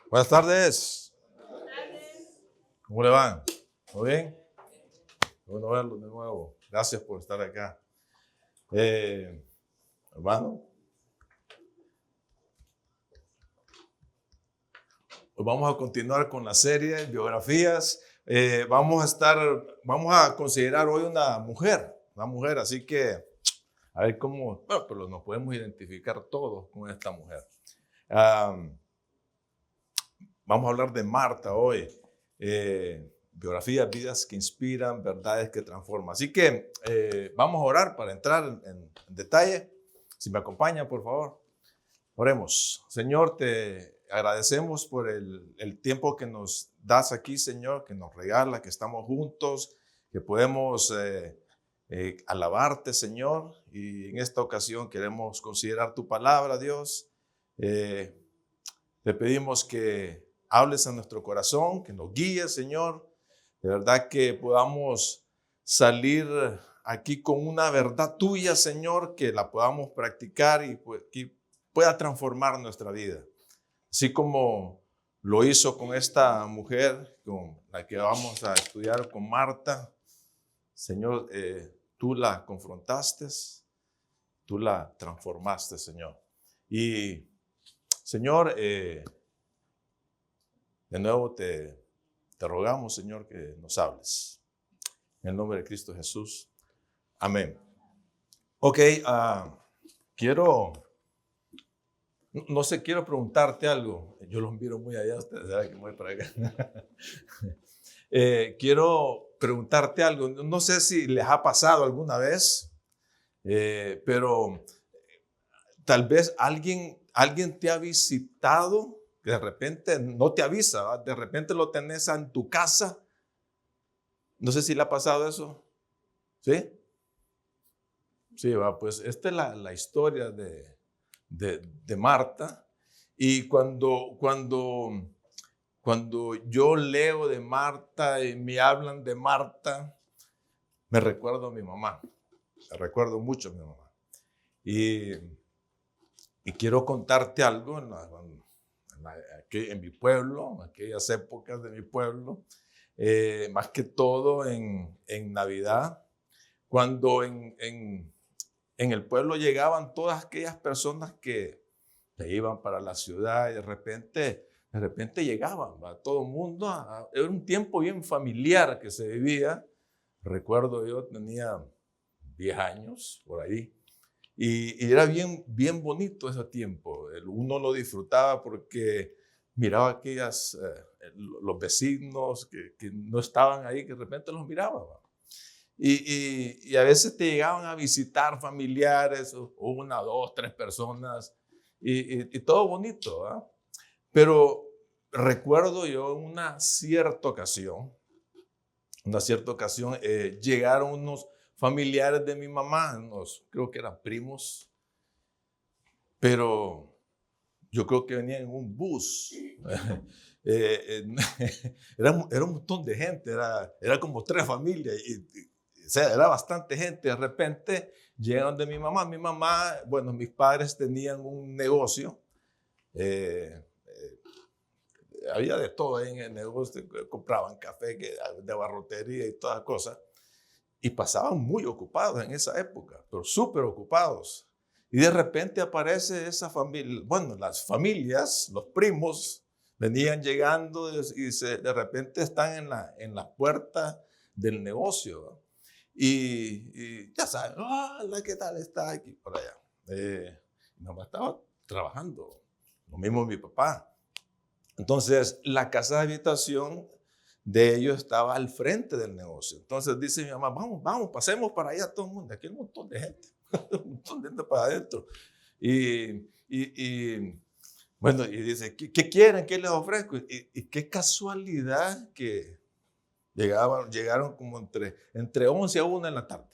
Buenas tardes. ¿Cómo le van? ¿Todo bien? Bueno verlos de nuevo. Gracias por estar acá. Hermano, pues vamos a continuar con la serie de biografías. Vamos a considerar hoy una mujer, así que a ver cómo, bueno, pero nos podemos identificar todos con esta mujer. Vamos a hablar de Marta hoy. Biografías, vidas que inspiran, verdades que transforman. Así que vamos a orar para entrar en detalle. Si me acompaña, por favor. Oremos. Señor, te agradecemos por el tiempo que nos das aquí, Señor, que nos regala, que estamos juntos, que podemos alabarte, Señor. Y en esta ocasión queremos considerar tu palabra, Dios. Te pedimos que hables a nuestro corazón, que nos guíes, Señor. De verdad que podamos salir aquí con una verdad tuya, Señor, que la podamos practicar y que pueda transformar nuestra vida. Así como lo hizo con esta mujer, con la que vamos a estudiar, con Marta. Señor, tú la confrontaste, tú la transformaste, Señor. Y, Señor, de nuevo te rogamos, Señor, que nos hables. En el nombre de Cristo Jesús. Amén. Ok, quiero preguntarte algo. Yo los miro muy allá, ustedes saben que me voy para acá. Quiero preguntarte algo. No sé si les ha pasado alguna vez, pero tal vez alguien te ha visitado, que de repente no te avisa, ¿va? De repente lo tenés en tu casa. No sé si le ha pasado eso. ¿Sí? Sí, va, pues esta es la historia de Marta. Y cuando yo leo de Marta y me hablan de Marta, me recuerdo a mi mamá. Me recuerdo mucho a mi mamá. Y quiero contarte algo en mi pueblo, en aquellas épocas de mi pueblo, más que todo en Navidad, cuando en el pueblo llegaban todas aquellas personas que se iban para la ciudad y de repente llegaban, ¿va? Todo el mundo, era un tiempo bien familiar que se vivía. Recuerdo, yo tenía 10 años por ahí. Y era bien bonito ese tiempo. Uno lo disfrutaba porque miraba los vecinos que no estaban ahí, que de repente los miraba, ¿va? Y a veces te llegaban a visitar familiares, una, dos, tres personas, y todo bonito, ¿va? Pero recuerdo yo una cierta ocasión, llegaron unos familiares de mi mamá, creo que eran primos, pero yo creo que venían en un bus. Era un montón de gente, era como 3 familias, o sea, era bastante gente. De repente llegaron de mi mamá. Mi mamá, bueno, mis padres tenían un negocio. Había de todo ahí en el negocio. Compraban café, de barrotería y todas cosas. Y pasaban muy ocupados en esa época, pero súper ocupados. Y de repente aparece esa familia, bueno, las familias, los primos, venían llegando y de repente están en la puerta del negocio, ¿no? Y ya saben, hola, ¿qué tal está aquí por allá? Mi mamá estaba trabajando, lo mismo mi papá. Entonces, la casa de habitación de ellos estaba al frente del negocio. Entonces dice mi mamá, vamos, pasemos para allá todo el mundo. Aquí hay un montón de gente, un montón de gente para adentro. Bueno, y dice, ¿qué quieren? ¿Qué les ofrezco? Y qué casualidad que llegaron como entre 11 a 1 en la tarde.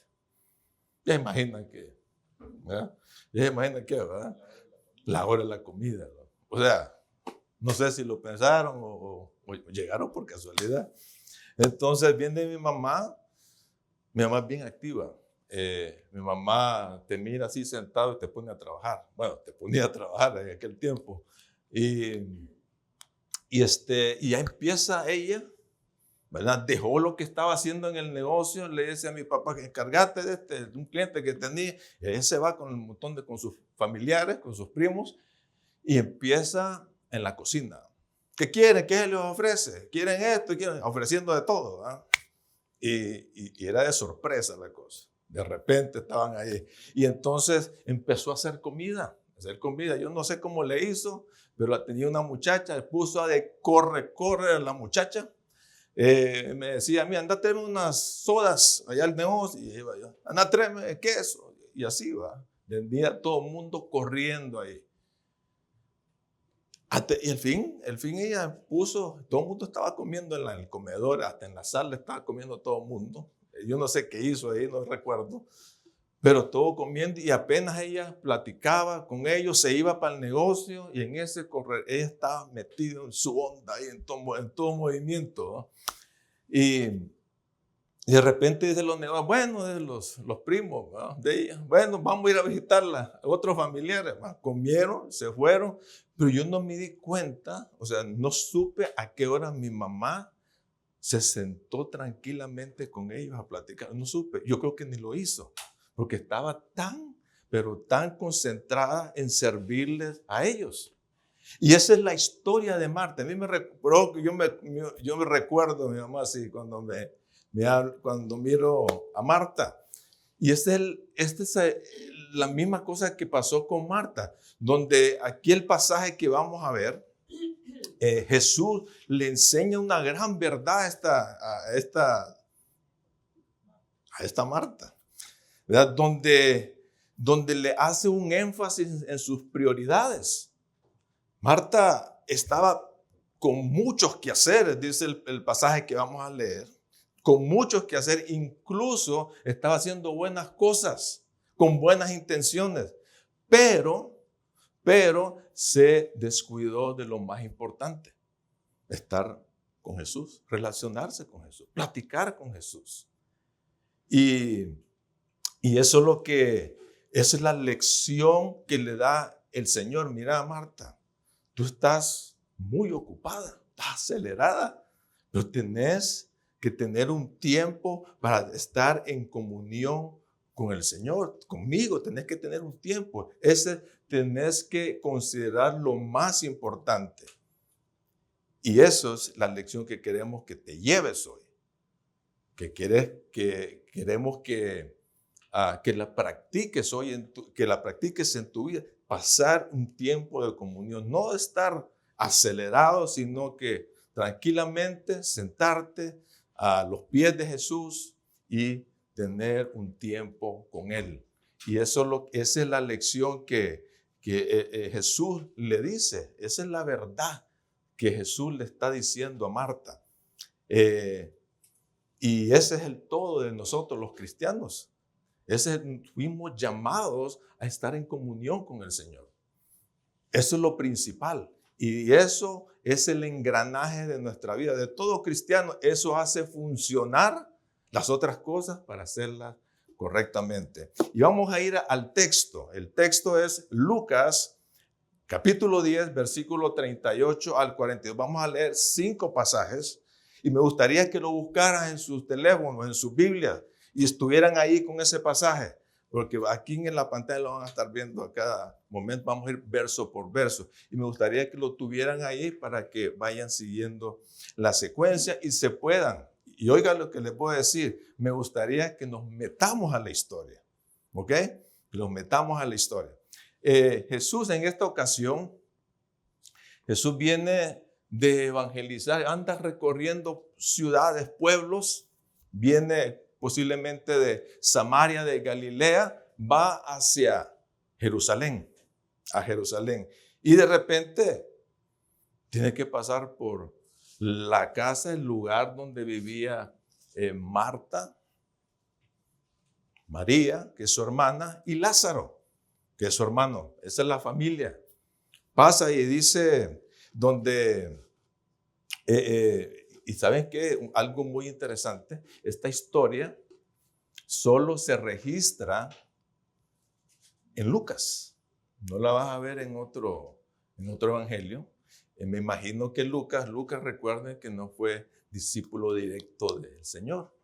Ya imaginan que, ¿verdad? Ya imaginan que, ¿verdad? La hora de la comida, ¿verdad? O sea, no sé si lo pensaron o llegaron por casualidad. Entonces viene mi mamá es bien activa. Mi mamá te mira así sentado y te pone a trabajar. Bueno, te ponía a trabajar en aquel tiempo. Y y ya empieza ella, ¿verdad? Dejó lo que estaba haciendo en el negocio, le dice a mi papá que encargate de un cliente que tenía, y ella se va con un montón con sus familiares, con sus primos, y empieza en la cocina. ¿Qué quieren? ¿Qué les ofrece? ¿Quieren esto? ¿Quieren? Ofreciendo de todo, ¿verdad? Y era de sorpresa la cosa. De repente estaban ahí. Y entonces empezó a hacer comida. Yo no sé cómo le hizo, pero tenía una muchacha, le puso a de corre a la muchacha. Me decía a mí, anda a traerme unas sodas allá al negocio. Y iba yo, anda a traerme queso. Y así va. Vendía todo el mundo corriendo ahí. Y al fin ella puso, todo el mundo estaba comiendo en el comedor, hasta en la sala estaba comiendo todo el mundo. Yo no sé qué hizo ahí, no recuerdo. Pero todo comiendo y apenas ella platicaba con ellos, se iba para el negocio y en ese correr, ella estaba metida en su onda, ahí en todo movimiento, ¿no? Y de repente dice los negocios, bueno, de los primos, ¿no? De ella, bueno, vamos a ir a visitarla, otros familiares, ¿no? Comieron, se fueron, pero yo no me di cuenta, o sea, no supe a qué hora mi mamá se sentó tranquilamente con ellos a platicar, no supe, yo creo que ni lo hizo, porque estaba pero tan concentrada en servirles a ellos. Y esa es la historia de Marta. A mí me recuerdo, yo me recuerdo, mi mamá, así, cuando miro a Marta. Y esta es la misma cosa que pasó con Marta, donde aquí el pasaje que vamos a ver, Jesús le enseña una gran verdad a esta Marta, ¿verdad? Donde le hace un énfasis en sus prioridades. Marta estaba con muchos quehaceres, dice el pasaje que vamos a leer, con muchos quehaceres, incluso estaba haciendo buenas cosas, con buenas intenciones, pero se descuidó de lo más importante, estar con Jesús, relacionarse con Jesús, platicar con Jesús. Y eso esa es la lección que le da el Señor. Mira, Marta, tú estás muy ocupada, estás acelerada, pero tenés que tener un tiempo para estar en comunión con el Señor. Conmigo tenés que tener un tiempo. Tenés que considerar lo más importante. Y eso es la lección que queremos que te lleves hoy. Queremos que la practiques hoy, que la practiques en tu vida. Pasar un tiempo de comunión, no estar acelerado, sino que tranquilamente sentarte a los pies de Jesús y tener un tiempo con Él. Y esa es la lección que Jesús le dice, esa es la verdad que Jesús le está diciendo a Marta. Y ese es el todo de nosotros los cristianos. Fuimos llamados a estar en comunión con el Señor. Eso es lo principal. Y eso es el engranaje de nuestra vida. De todo cristiano, eso hace funcionar las otras cosas para hacerlas correctamente. Y vamos a ir al texto. El texto es Lucas, capítulo 10, versículo 38 al 42. Vamos a leer 5 pasajes y me gustaría que lo buscaran en sus teléfonos, en sus Biblias, y estuvieran ahí con ese pasaje, porque aquí en la pantalla lo van a estar viendo a cada momento, vamos a ir verso por verso, y me gustaría que lo tuvieran ahí para que vayan siguiendo la secuencia y se puedan, y oigan lo que les puedo decir, me gustaría que nos metamos a la historia, ¿ok? Que nos metamos a la historia. Jesús en esta ocasión, Jesús viene de evangelizar, anda recorriendo ciudades, pueblos, viene posiblemente de Samaria, de Galilea, va hacia Jerusalén, a Jerusalén. Y de repente tiene que pasar por la casa, el lugar donde vivía Marta, María, que es su hermana, y Lázaro, que es su hermano. Esa es la familia. Pasa y dice donde... y ¿saben qué? Algo muy interesante, esta historia solo se registra en Lucas. No la vas a ver en otro evangelio. Me imagino que Lucas, recuerden que no fue discípulo directo del Señor.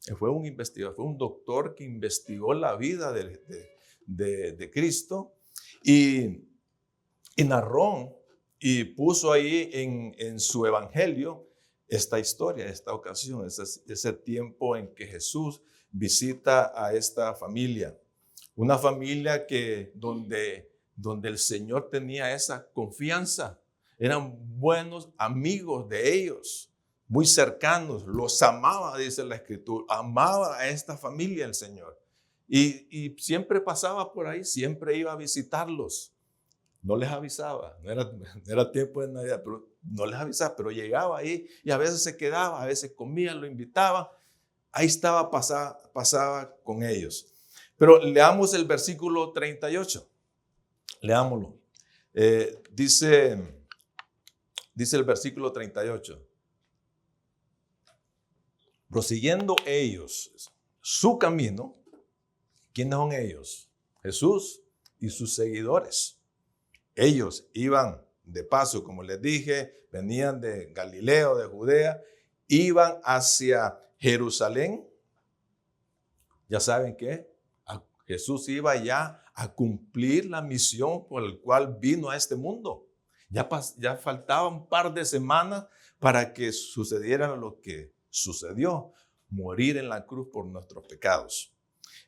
Él fue un investigador, fue un doctor que investigó la vida de Cristo y narró y puso ahí en su evangelio esta historia, esta ocasión, ese tiempo en que Jesús visita a esta familia. Una familia donde el Señor tenía esa confianza. Eran buenos amigos de ellos, muy cercanos. Los amaba, dice la Escritura. Amaba a esta familia el Señor. Y siempre pasaba por ahí, siempre iba a visitarlos. No les avisaba, no era tiempo de Navidad, pero no les avisaba, pero llegaba ahí y a veces se quedaba, a veces comía, lo invitaba. Ahí estaba, pasaba con ellos. Pero leamos el versículo 38. Leámoslo. Dice el versículo 38. Prosiguiendo ellos su camino. ¿Quiénes son ellos? Jesús y sus seguidores. Ellos iban de paso, como les dije, venían de Galileo, de Judea, iban hacia Jerusalén. Ya saben que Jesús iba ya a cumplir la misión por la cual vino a este mundo. Ya faltaba un par de semanas para que sucediera lo que sucedió, morir en la cruz por nuestros pecados.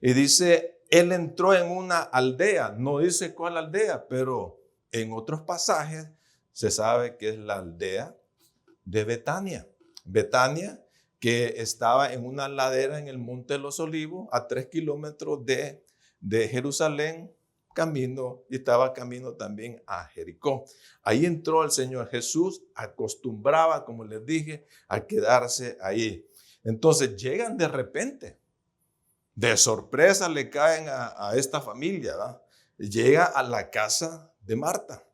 Y dice, él entró en una aldea, no dice cuál aldea, pero en otros pasajes se sabe que es la aldea de Betania. Betania, que estaba en una ladera en el Monte de los Olivos, a 3 kilómetros de Jerusalén, y estaba camino también a Jericó. Ahí entró el Señor Jesús, acostumbraba, como les dije, a quedarse ahí. Entonces llegan de repente, de sorpresa le caen a esta familia, ¿verdad? Llega a la casa de Marta.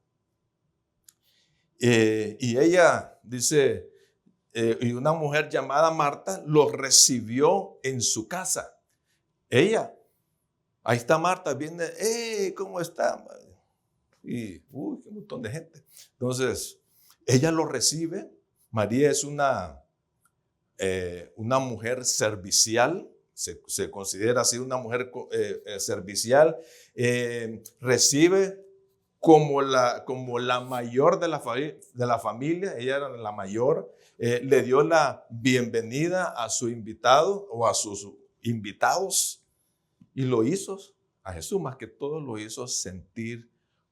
Y ella dice, y una mujer llamada Marta los recibió en su casa. Ahí está Marta, viene, ¿cómo está? Y, qué montón de gente. Entonces, ella lo recibe. María es una mujer servicial, se considera así una mujer servicial. Recibe como la mayor de la familia, ella era la mayor, le dio la bienvenida a su invitado o a sus invitados y lo hizo a Jesús, más que todo lo hizo sentir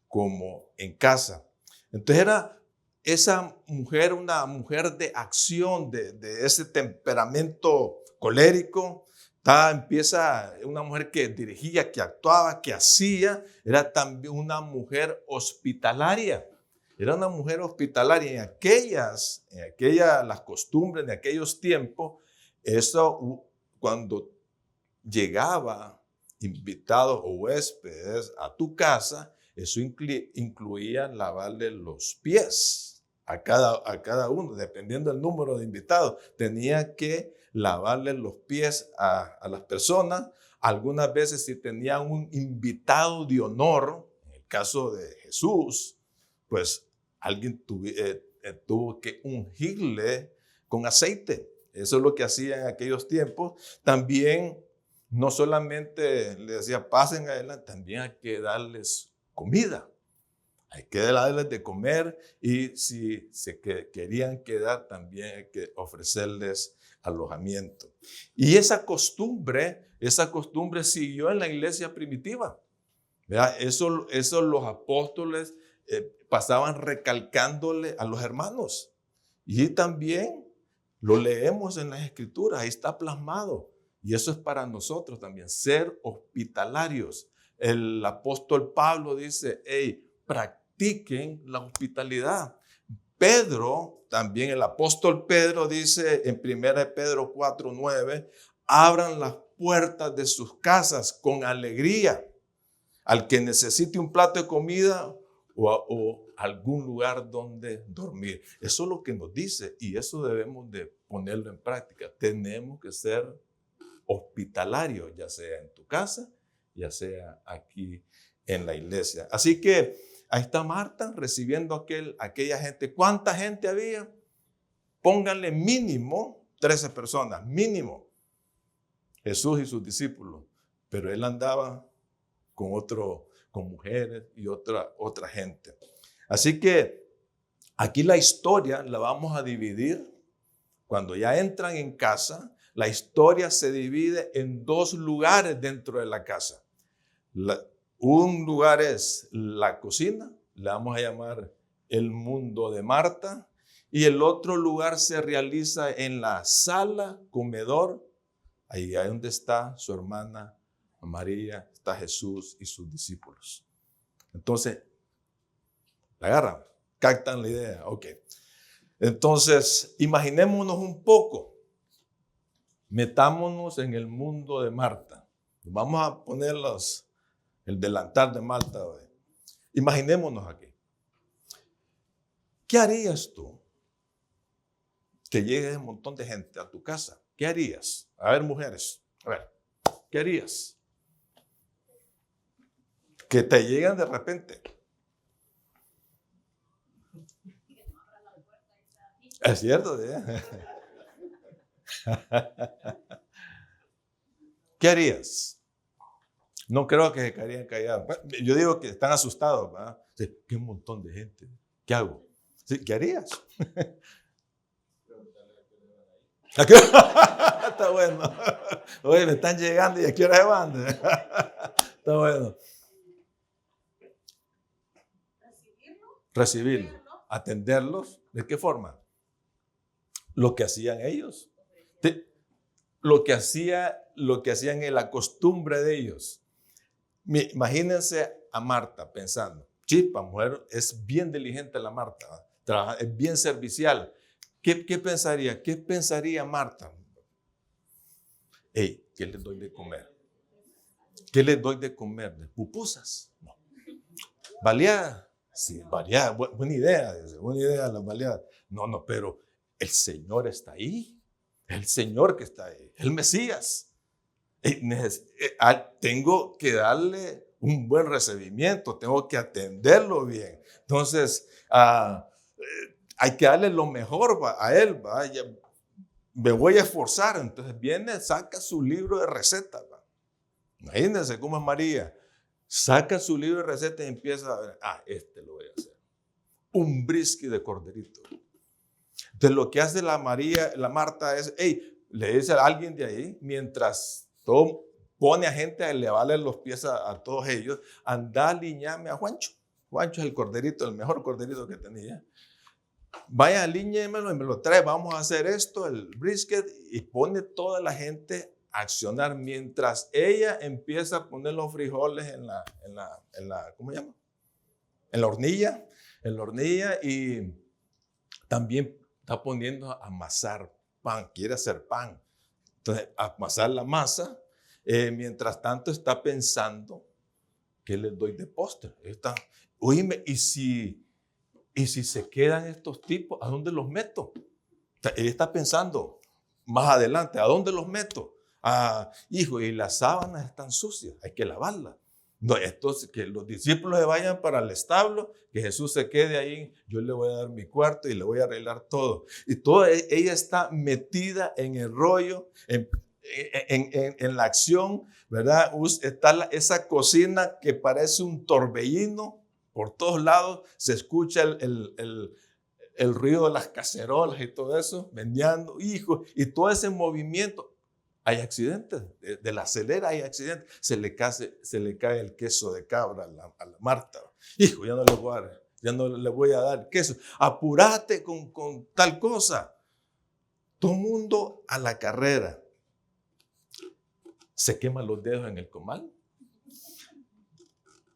como en casa. Entonces era esa mujer, una mujer de acción, de ese temperamento colérico. Empieza una mujer que dirigía, que actuaba, que hacía. Era también una mujer hospitalaria. Era una mujer hospitalaria. Las costumbres de aquellos tiempos, eso cuando llegaba invitados o huéspedes a tu casa, eso incluía lavarle los pies a cada uno, dependiendo del número de invitados. Tenía que lavarle los pies a las personas. Algunas veces si tenían un invitado de honor, en el caso de Jesús, pues alguien tuvo que ungirle con aceite. Eso es lo que hacía en aquellos tiempos. También no solamente le decía pasen adelante, también hay que darles comida. Hay que darles de comer y si querían quedar, también hay que ofrecerles alojamiento. Y esa costumbre siguió en la iglesia primitiva. ¿Verdad? Eso los apóstoles pasaban recalcándole a los hermanos. Y también lo leemos en las Escrituras, ahí está plasmado. Y eso es para nosotros también, ser hospitalarios. El apóstol Pablo dice, practiquen la hospitalidad. Pedro, también el apóstol Pedro dice en 1 Pedro 4:9, abran las puertas de sus casas con alegría al que necesite un plato de comida o algún lugar donde dormir. Eso es lo que nos dice y eso debemos de ponerlo en práctica. Tenemos que ser hospitalarios, ya sea en tu casa, ya sea aquí en la iglesia. Así que ahí está Marta recibiendo aquella gente. ¿Cuánta gente había? Pónganle mínimo 13 personas, mínimo. Jesús y sus discípulos. Pero él andaba con mujeres y otra gente. Así que aquí la historia la vamos a dividir. Cuando ya entran en casa, la historia se divide en dos lugares dentro de la casa. Un lugar es la cocina, le vamos a llamar el mundo de Marta, y el otro lugar se realiza en la sala, comedor, ahí donde está su hermana María, está Jesús y sus discípulos. Entonces, ¿la agarran? ¿Captan la idea? Ok. Entonces, imaginémonos un poco. Metámonos en el mundo de Marta. Vamos a poner el delantal de Marta hoy. Imaginémonos aquí. ¿Qué harías tú que llegue un montón de gente a tu casa? ¿Qué harías? A ver, mujeres, a ver, ¿qué harías? Que te llegan de repente. Es cierto, ¿sí? ¿Qué harías? No creo que se quedarían callados. Yo digo que están asustados, ¿verdad? Sí, qué un montón de gente. ¿Qué hago? Sí, ¿qué harías? Está bueno. Oye, me están llegando y a qué hora se van. Está bueno. Recibirlos. Atenderlos. ¿De qué forma? Lo que hacían ellos. Lo que hacían en la costumbre de ellos. Imagínense a Marta pensando, chispa, mujer, es bien diligente la Marta, es bien servicial. ¿Qué pensaría? ¿Qué pensaría Marta? Hey, ¿qué les doy de comer? ¿Qué les doy de comer? ¿De pupusas? No. ¿Baleada? Sí, baleada. Buena idea la baleada. No, pero el Señor está ahí. El Señor que está ahí. El Mesías. Tengo que darle un buen recibimiento, tengo que atenderlo bien. Entonces, hay que darle lo mejor a él. Me voy a esforzar. Entonces viene, saca su libro de recetas. Imagínense cómo es María. Saca su libro de recetas y empieza a ver, lo voy a hacer. Un brisket de corderito. Entonces lo que hace la Marta es, le dice a alguien de ahí, mientras todo pone a gente a elevarle los pies a todos ellos, anda a aliñarme a Juancho. Juancho es el corderito, el mejor corderito que tenía. Vaya, aliñémelo y me lo trae, vamos a hacer esto, el brisket, y pone toda la gente a accionar mientras ella empieza a poner los frijoles en la ¿cómo se llama? En la hornilla, y también está poniendo a amasar pan, quiere hacer pan. Entonces, amasar la masa, mientras tanto está pensando, ¿qué les doy de postre? Oíme, ¿y si se quedan estos tipos, ¿a dónde los meto? Él está pensando más adelante, ¿a dónde los meto? Hijo, y las sábanas están sucias, hay que lavarlas. No, entonces que los discípulos se vayan para el establo, que Jesús se quede ahí, yo le voy a dar mi cuarto y le voy a arreglar todo. Y ella está metida en el rollo, en la acción, ¿verdad? Está esa cocina que parece un torbellino, por todos lados se escucha el ruido de las cacerolas y todo eso, meneando, hijo, y todo ese movimiento. Hay accidentes, de la acelera hay accidentes, se le cae el queso de cabra a la Marta. Hijo, ya no le voy a dar queso. Apúrate con tal cosa. Todo el mundo a la carrera. Se queman los dedos en el comal,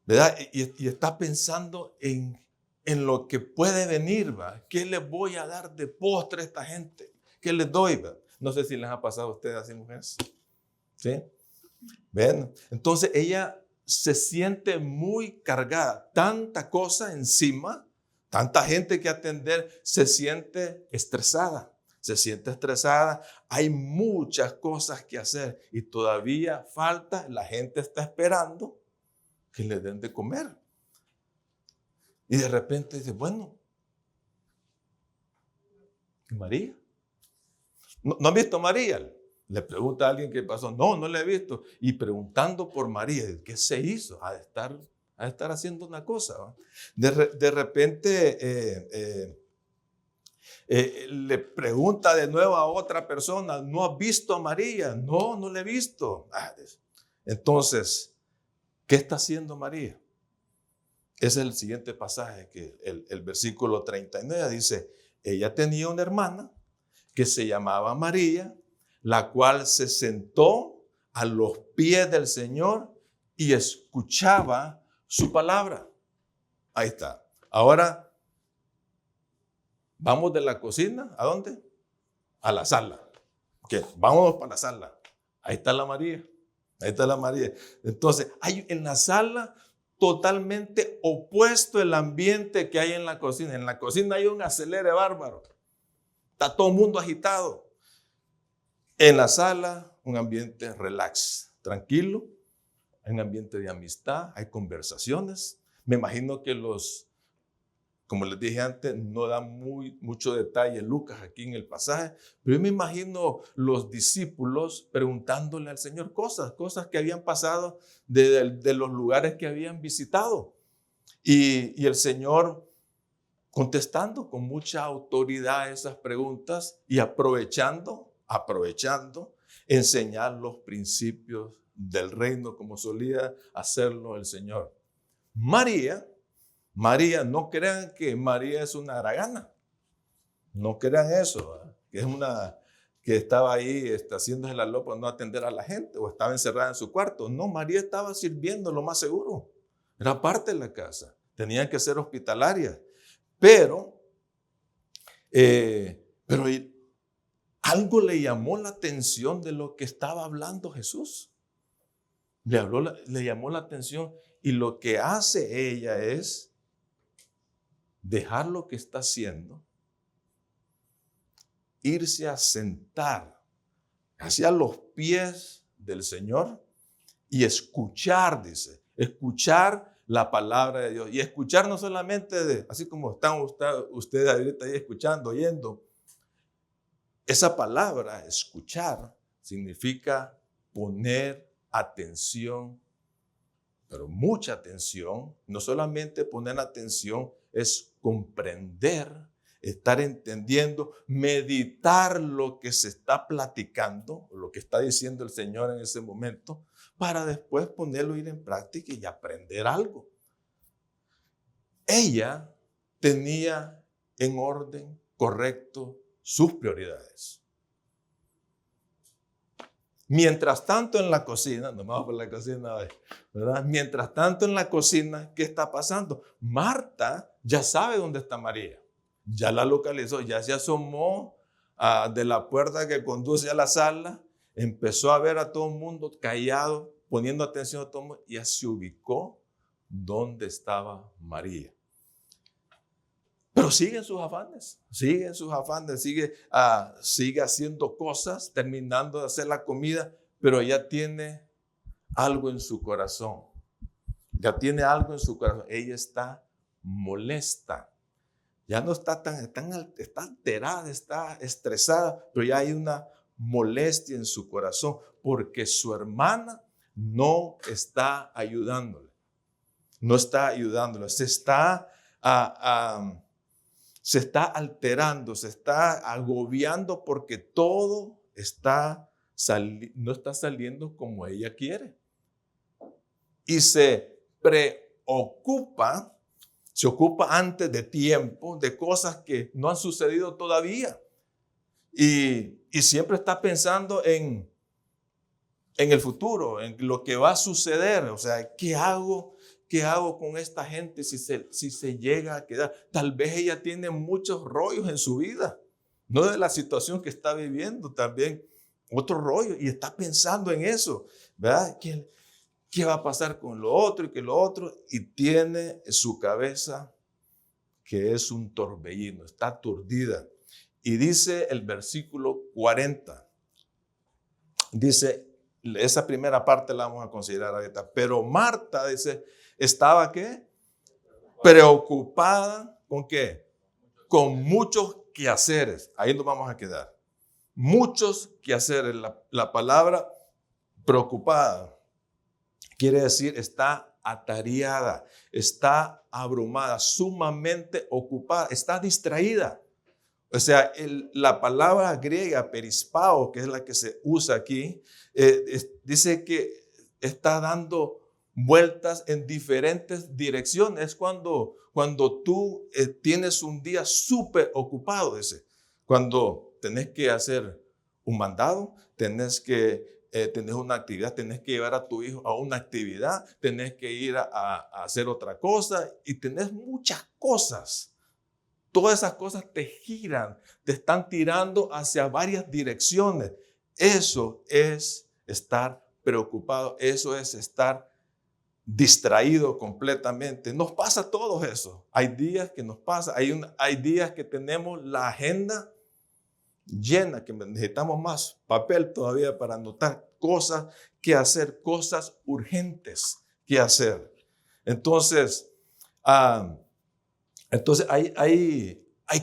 ¿verdad? Y está pensando en lo que puede venir, ¿va? ¿Qué les voy a dar de postre a esta gente? ¿Qué les doy, va? No sé si les ha pasado a ustedes así, mujeres. ¿Sí? ¿Ven? Entonces ella se siente muy cargada. Tanta cosa encima, tanta gente que atender, se siente estresada. Hay muchas cosas que hacer y todavía falta, la gente está esperando que le den de comer. Y de repente dice, bueno, ¿y María? ¿No han visto a María? Le pregunta a alguien qué pasó. No, no la he visto. Y preguntando por María, ¿qué se hizo? Ha de estar haciendo una cosa, ¿va? De repente le pregunta de nuevo a otra persona, ¿no has visto a María? No, no la he visto. Entonces, ¿qué está haciendo María? Ese es el siguiente pasaje, que el versículo 39 dice, ella tenía una hermana que se llamaba María, la cual se sentó a los pies del Señor y escuchaba su palabra. Ahí está. Ahora, vamos de la cocina, ¿a dónde? A la sala. Okay, vamos para la sala. Ahí está la María. Ahí está la María. Entonces, hay en la sala totalmente opuesto el ambiente que hay en la cocina. En la cocina hay un acelere bárbaro. Está todo el mundo agitado. En la sala, un ambiente relax, tranquilo. Hay un ambiente de amistad, hay conversaciones. Me imagino que como les dije antes, no da mucho detalle Lucas aquí en el pasaje, pero yo me imagino los discípulos preguntándole al Señor cosas que habían pasado de los lugares que habían visitado. Y el Señor contestando con mucha autoridad esas preguntas y aprovechando, enseñar los principios del reino como solía hacerlo el Señor. María, no crean que María es una haragana. No crean eso, ¿verdad? Que es que estaba ahí haciéndose la loca para no atender a la gente o estaba encerrada en su cuarto. No, María estaba sirviendo, lo más seguro. Era parte de la casa. Tenían que ser hospitalarias. Pero algo le llamó la atención de lo que estaba hablando Jesús. Le llamó la atención y lo que hace ella es dejar lo que está haciendo, irse a sentar hacia los pies del Señor y escuchar, dice, escuchar la palabra de Dios. Y escuchar no solamente así como están ustedes ahorita ahí escuchando, oyendo. Esa palabra, escuchar, significa poner atención, pero mucha atención. No solamente poner atención, es comprender, estar entendiendo, meditar lo que se está platicando, lo que está diciendo el Señor en ese momento, para después ponerlo ir en práctica y aprender algo. Ella tenía en orden correcto sus prioridades. Mientras tanto en la cocina, nos vamos por la cocina hoy, ¿verdad? Mientras tanto en la cocina, ¿qué está pasando? Marta ya sabe dónde está María, ya la localizó, ya se asomó de la puerta que conduce a la sala, empezó a ver a todo el mundo callado, poniendo atención a todo el mundo, y ya se ubicó dónde estaba María. Pero sigue en sus afanes, sigue haciendo cosas, terminando de hacer la comida, pero ya tiene algo en su corazón. Ella está molesta. Ya no está está alterada, está estresada, pero ya hay una molestia en su corazón porque su hermana no está ayudándole. Se está alterando, se está agobiando porque todo no está saliendo como ella quiere. Y se ocupa antes de tiempo de cosas que no han sucedido todavía. Y siempre está pensando en el futuro, en lo que va a suceder. O sea, ¿qué hago con esta gente si se llega a quedar? Tal vez ella tiene muchos rollos en su vida, no de la situación que está viviendo, también otro rollo, y está pensando en eso, ¿verdad? ¿Qué va a pasar con lo otro y que lo otro? Y tiene en su cabeza que es un torbellino, está aturdida. Y dice el versículo 40, dice, esa primera parte la vamos a considerar ahorita, pero Marta dice, ¿estaba qué? Preocupada, ¿con qué? Con muchos quehaceres. Ahí nos vamos a quedar. Muchos quehaceres. La palabra preocupada quiere decir está atareada, está abrumada, sumamente ocupada, está distraída. O sea, la palabra griega perispao, que es la que se usa aquí, dice que está dando vueltas en diferentes direcciones. Es cuando tú tienes un día súper ocupado, cuando tenés que hacer un mandado, tenés una actividad, tenés que llevar a tu hijo a una actividad, tenés que ir a hacer otra cosa y tenés muchas cosas. Todas esas cosas te giran, te están tirando hacia varias direcciones. Eso es estar preocupado, eso es estar distraído completamente. Nos pasa todo eso. Hay días que nos pasa, hay días que tenemos la agenda llena, que necesitamos más papel todavía para anotar cosas que hacer, cosas urgentes que hacer. Entonces, hay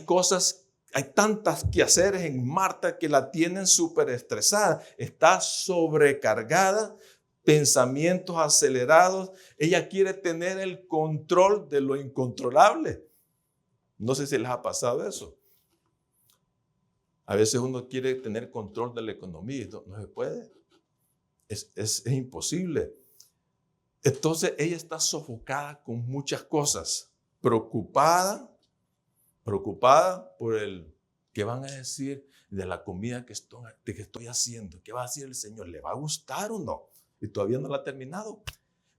cosas, hay tantas quehaceres en Marta que la tienen súper estresada, está sobrecargada, pensamientos acelerados. Ella quiere tener el control de lo incontrolable. No sé si les ha pasado eso. A veces uno quiere tener control de la economía y no se puede. Es imposible. Entonces ella está sofocada con muchas cosas, preocupada por el qué van a decir de la comida que estoy haciendo. ¿Qué va a decir el Señor? ¿Le va a gustar o no? Y todavía no la ha terminado,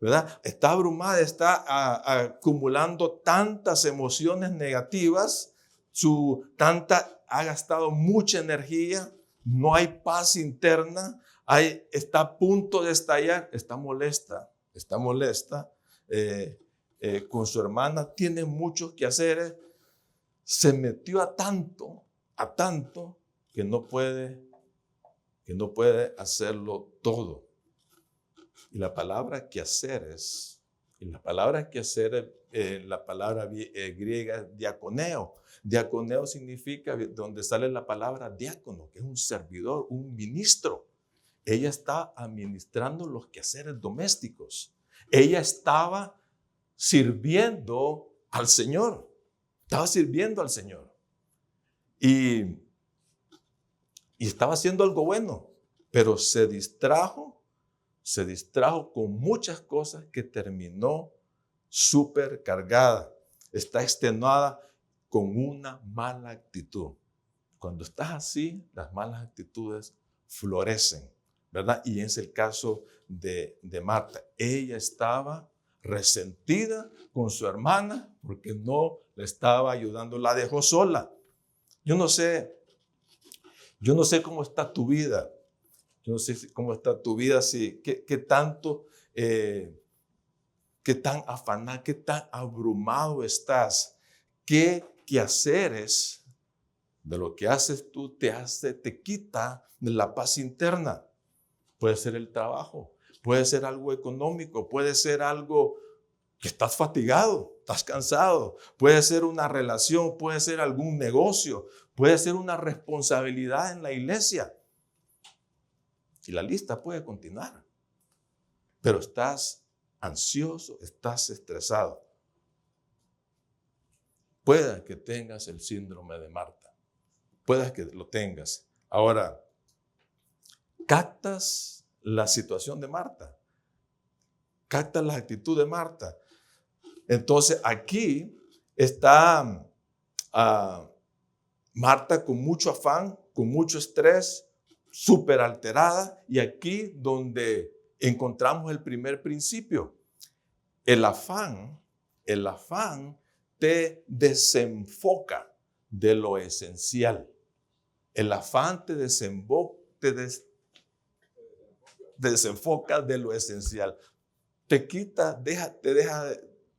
¿verdad? Está abrumada, está acumulando tantas emociones negativas, ha gastado mucha energía, no hay paz interna, está a punto de estallar, está molesta con su hermana, tiene muchos quehaceres, se metió a tanto que no puede hacerlo todo. Y la palabra quehaceres, la palabra griega es diaconeo. Diaconeo significa donde sale la palabra diácono, que es un servidor, un ministro. Ella está administrando los quehaceres domésticos. Ella estaba sirviendo al Señor. Estaba sirviendo al Señor. Y estaba haciendo algo bueno, pero se distrajo con muchas cosas que terminó súper cargada. Está extenuada con una mala actitud. Cuando estás así, las malas actitudes florecen, ¿verdad? Y es el caso de Marta. Ella estaba resentida con su hermana porque no le estaba ayudando, la dejó sola. Yo no sé cómo está tu vida. Yo no sé cómo está tu vida, qué tan afanado, qué tan abrumado estás, qué quehaceres de lo que haces tú te quita de la paz interna. Puede ser el trabajo, puede ser algo económico, puede ser algo que estás fatigado, estás cansado, puede ser una relación, puede ser algún negocio, puede ser una responsabilidad en la iglesia. Y la lista puede continuar. Pero estás ansioso, estás estresado. Pueda que tengas el síndrome de Marta. Pueda que lo tengas. Ahora, captas la situación de Marta. Captas la actitud de Marta. Entonces aquí está Marta con mucho afán, con mucho estrés, súper alterada, y aquí donde encontramos el primer principio. El afán te desenfoca de lo esencial. El afán te desenfoca de lo esencial. Te quita, te deja,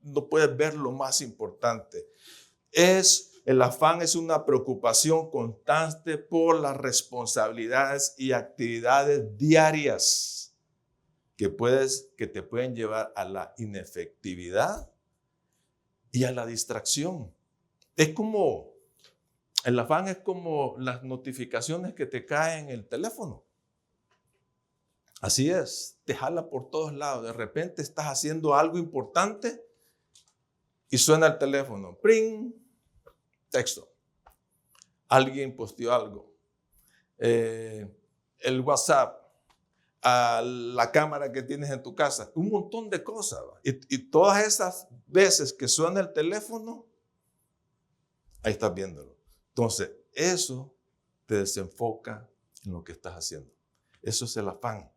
no puedes ver lo más importante. El afán es una preocupación constante por las responsabilidades y actividades diarias que te pueden llevar a la inefectividad y a la distracción. Es como, el afán es como las notificaciones que te caen en el teléfono. Así es, te jala por todos lados. De repente estás haciendo algo importante y suena el teléfono. ¡Pring! Texto. Alguien posteó algo. El WhatsApp. A la cámara que tienes en tu casa. Un montón de cosas. Y todas esas veces que suena el teléfono, ahí estás viéndolo. Entonces, eso te desenfoca en lo que estás haciendo. Eso es el afán.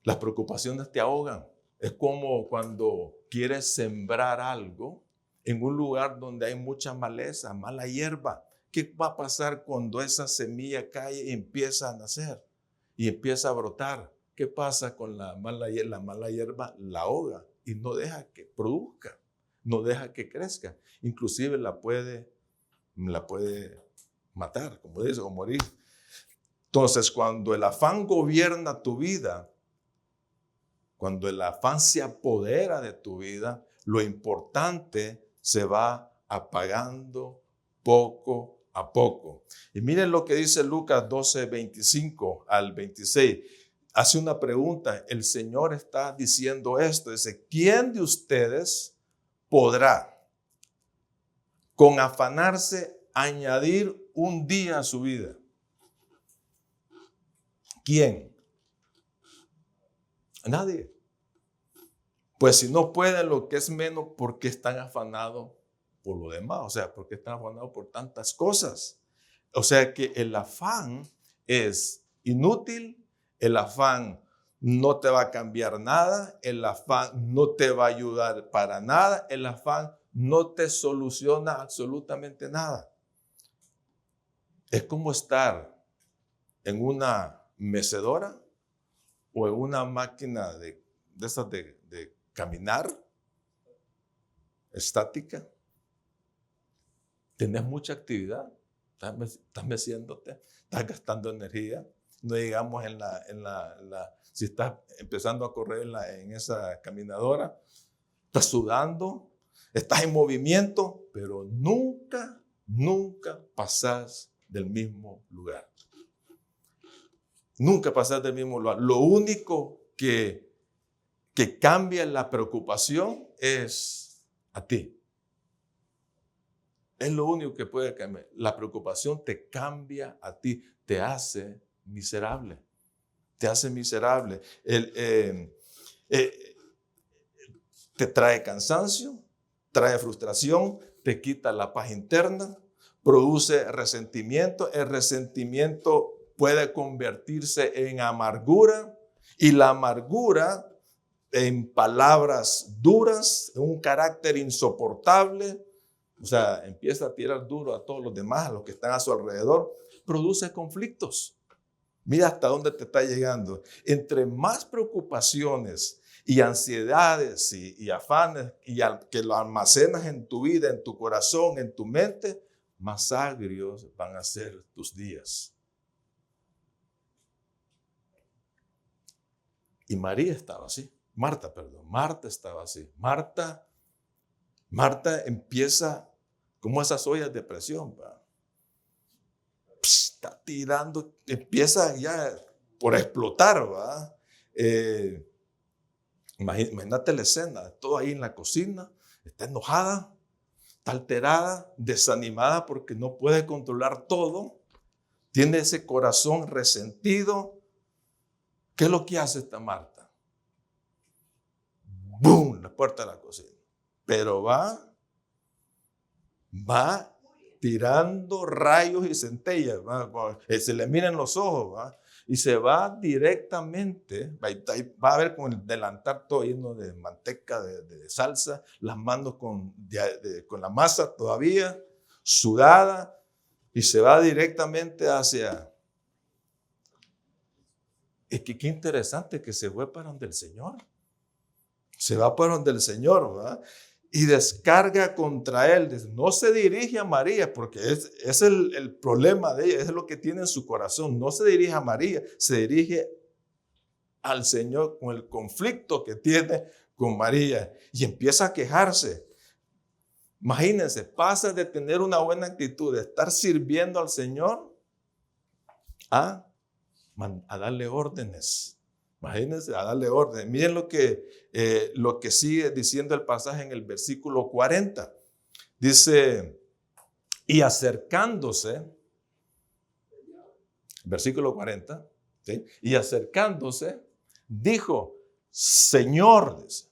Las preocupaciones te ahogan. Es como cuando quieres sembrar algo en un lugar donde hay mucha maleza, mala hierba. ¿Qué va a pasar cuando esa semilla cae y empieza a nacer y empieza a brotar? ¿Qué pasa con la mala hierba? La mala hierba la ahoga y no deja que produzca, no deja que crezca. Inclusive la puede matar, como dice, o morir. Entonces, cuando el afán gobierna tu vida, cuando el afán se apodera de tu vida, lo importante se va apagando poco a poco. Y miren lo que dice Lucas 12, 25 al 26. Hace una pregunta. El Señor está diciendo esto. Dice, ¿quién de ustedes podrá, con afanarse, añadir un día a su vida? ¿Quién? Nadie. Pues si no pueden lo que es menos, ¿por qué están afanados por lo demás? O sea, ¿por qué están afanados por tantas cosas? O sea que el afán es inútil, el afán no te va a cambiar nada, el afán no te va a ayudar para nada, el afán no te soluciona absolutamente nada. Es como estar en una mecedora o en una máquina de esas de caminar estática. Tienes mucha actividad, estás meciéndote, estás gastando energía. No digamos si estás empezando a correr en esa caminadora, estás sudando, estás en movimiento, pero nunca pasas del mismo lugar. Nunca pasas del mismo lugar. Lo único que cambia la preocupación es a ti. Es lo único que puede cambiar. La preocupación te cambia a ti, te hace miserable. Te hace miserable. Te trae cansancio, trae frustración, te quita la paz interna, produce resentimiento. El resentimiento puede convertirse en amargura y la amargura en palabras duras, en un carácter insoportable. O sea, empieza a tirar duro a todos los demás, a los que están a su alrededor. Produce conflictos. Mira hasta dónde te está llegando. Entre más preocupaciones y ansiedades y afanes que lo almacenas en tu vida, en tu corazón, en tu mente, más agrios van a ser tus días. Y María estaba así. Marta estaba así. Marta empieza como esas ollas de presión. Está tirando, empieza ya por explotar. Imagínate la escena, todo ahí en la cocina, está enojada, está alterada, desanimada porque no puede controlar todo. Tiene ese corazón resentido. ¿Qué es lo que hace esta Marta? ¡Bum! La puerta de la cocina. Pero va tirando rayos y centellas. Se le miran los ojos. Y se va directamente. Va a ver con el delantal todo lleno de manteca, de salsa. Las manos con la masa todavía sudada. Y se va directamente hacia... Es que qué interesante que se fue para donde el Señor. Se va para donde el Señor, ¿verdad? Y descarga contra él. No se dirige a María, porque es el problema de ella, es lo que tiene en su corazón. No se dirige a María, se dirige al Señor con el conflicto que tiene con María y empieza a quejarse. Imagínense, pasa de tener una buena actitud, de estar sirviendo al Señor, a darle órdenes. Imagínense, a darle órdenes. Miren lo que sigue diciendo el pasaje en el versículo 40. Dice, y acercándose, versículo 40, ¿sí? Y acercándose, dijo, Señor, dice.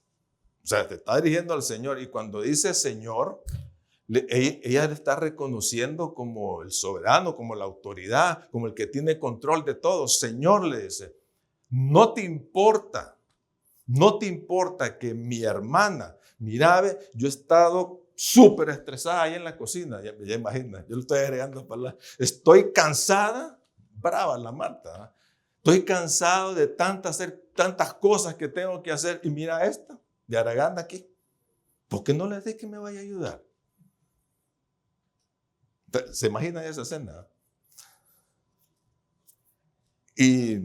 O sea, te está dirigiendo al Señor. Y cuando dice Señor, ella le está reconociendo como el soberano, como la autoridad, como el que tiene control de todo. Señor, le dice, no te importa que mi hermana, mira, yo he estado súper estresada ahí en la cocina. Ya imagina, yo le estoy agregando palabras. Estoy cansada, brava la Marta. Estoy cansado de hacer tantas cosas que tengo que hacer. Y mira esta, de Aragán aquí. ¿Por qué no le dices que me vaya a ayudar? ¿Se imagina esa escena? Y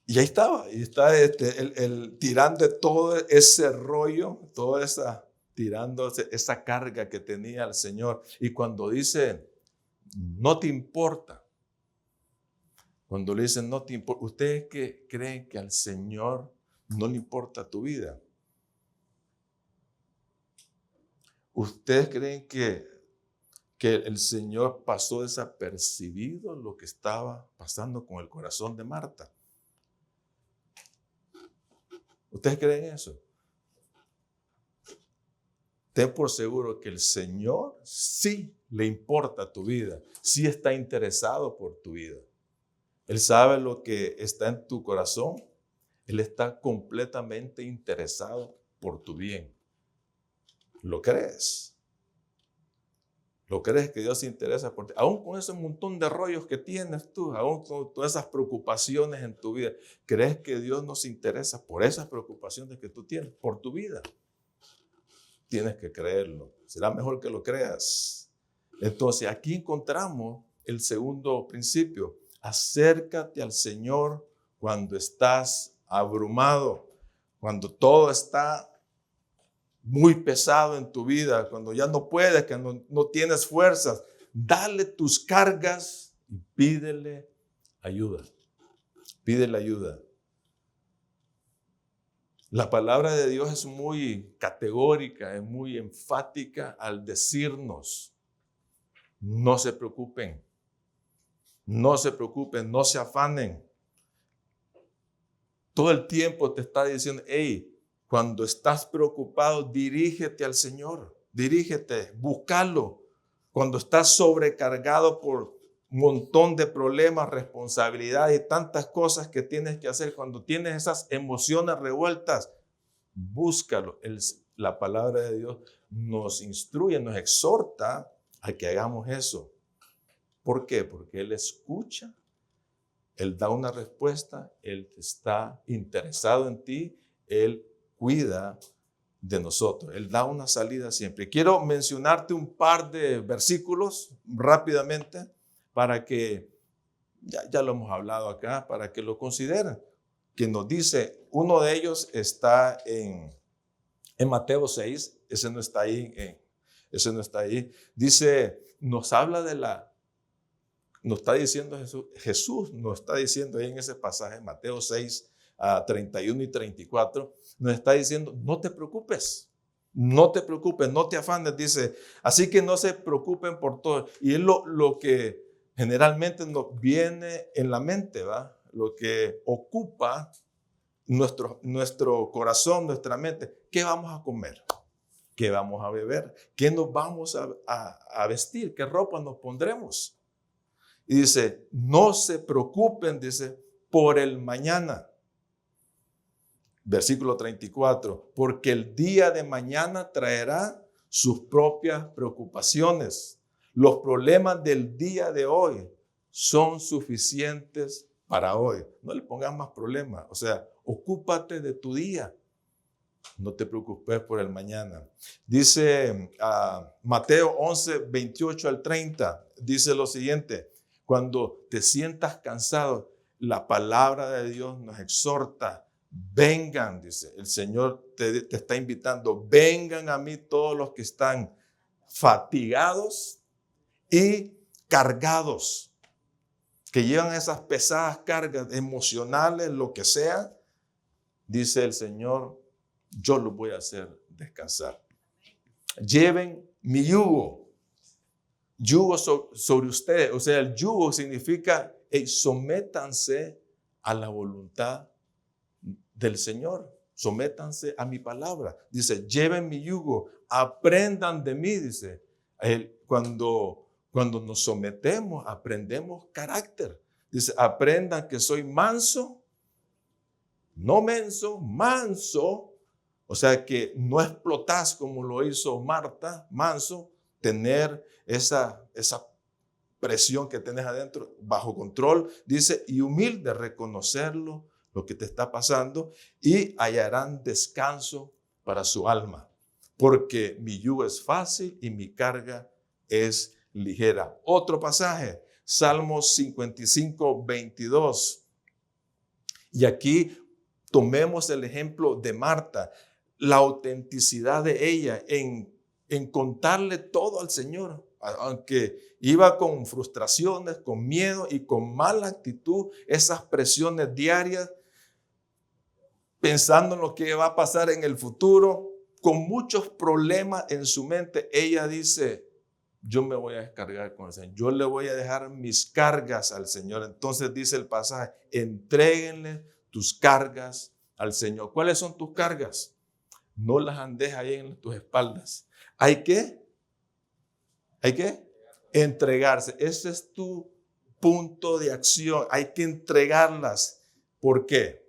ahí estaba, y está el tirando de todo ese rollo, tirando esa carga que tenía el Señor. Y cuando dice, no te importa, cuando le dicen, no te importa, ¿ustedes que creen que al Señor no le importa tu vida? ¿Ustedes creen que el Señor pasó desapercibido lo que estaba pasando con el corazón de Marta? ¿Ustedes creen eso? Ten por seguro que el Señor sí le importa tu vida, sí está interesado por tu vida. Él sabe lo que está en tu corazón. Él está completamente interesado por tu bien. ¿Lo crees? ¿Lo crees que Dios se interesa por ti? Aún con ese montón de rollos que tienes tú, aún con todas esas preocupaciones en tu vida, ¿crees que Dios no se interesa por esas preocupaciones que tú tienes, por tu vida? Tienes que creerlo. Será mejor que lo creas. Entonces, aquí encontramos el segundo principio. Acércate al Señor cuando estás abrumado, cuando todo está muy pesado en tu vida, cuando ya no puedes, que no tienes fuerzas. Dale tus cargas y pídele ayuda. Pídele ayuda. La palabra de Dios es muy categórica, es muy enfática al decirnos, no se preocupen, no se preocupen, no se afanen. Todo el tiempo te está diciendo, hey, cuando estás preocupado, dirígete al Señor, dirígete, búscalo. Cuando estás sobrecargado por un montón de problemas, responsabilidades y tantas cosas que tienes que hacer, cuando tienes esas emociones revueltas, búscalo. La palabra de Dios nos instruye, nos exhorta a que hagamos eso. ¿Por qué? Porque Él escucha, Él da una respuesta, Él está interesado en ti, Él cuida de nosotros. Él da una salida siempre. Quiero mencionarte un par de versículos rápidamente para que, ya lo hemos hablado acá, para que lo consideren. Que nos dice, uno de ellos está en Mateo 6, ese no está ahí. Dice, nos habla nos está diciendo Jesús nos está diciendo ahí en ese pasaje, Mateo 6, 31 y 34, nos está diciendo, no te preocupes, no te afanes, dice, así que no se preocupen por todo. Y es lo que generalmente nos viene en la mente, ¿va? Lo que ocupa nuestro corazón, nuestra mente. ¿Qué vamos a comer? ¿Qué vamos a beber? ¿Qué nos vamos a vestir? ¿Qué ropa nos pondremos? Y dice, no se preocupen, dice, por el mañana. Versículo 34, porque el día de mañana traerá sus propias preocupaciones. Los problemas del día de hoy son suficientes para hoy. No le pongas más problemas. O sea, ocúpate de tu día. No te preocupes por el mañana. Dice Mateo 11, 28 al 30, dice lo siguiente, cuando te sientas cansado, la palabra de Dios nos exhorta vengan, dice, el Señor te está invitando, vengan a mí todos los que están fatigados y cargados, que llevan esas pesadas cargas emocionales, lo que sea, dice el Señor, yo los voy a hacer descansar. Lleven mi yugo sobre ustedes. O sea, el yugo significa, sométanse a la voluntad del Señor. Sométanse a mi palabra. Dice, lleven mi yugo, aprendan de mí, dice. Cuando nos sometemos, aprendemos carácter. Dice, aprendan que soy manso, no menso, manso. O sea, que no explotás como lo hizo Marta, manso, tener esa presión que tenés adentro bajo control. Dice, y humilde, reconocerlo, lo que te está pasando, y hallarán descanso para su alma, porque mi yugo es fácil y mi carga es ligera. Otro pasaje, Salmos 55, 22. Y aquí tomemos el ejemplo de Marta, la autenticidad de ella en contarle todo al Señor, aunque iba con frustraciones, con miedo y con mala actitud, esas presiones diarias, pensando en lo que va a pasar en el futuro, con muchos problemas en su mente. Ella dice, yo me voy a descargar con el Señor, yo le voy a dejar mis cargas al Señor. Entonces dice el pasaje, entréguenle tus cargas al Señor. ¿Cuáles son tus cargas? No las andes ahí en tus espaldas. Hay que entregarse. Ese es tu punto de acción. Hay que entregarlas. ¿Por qué?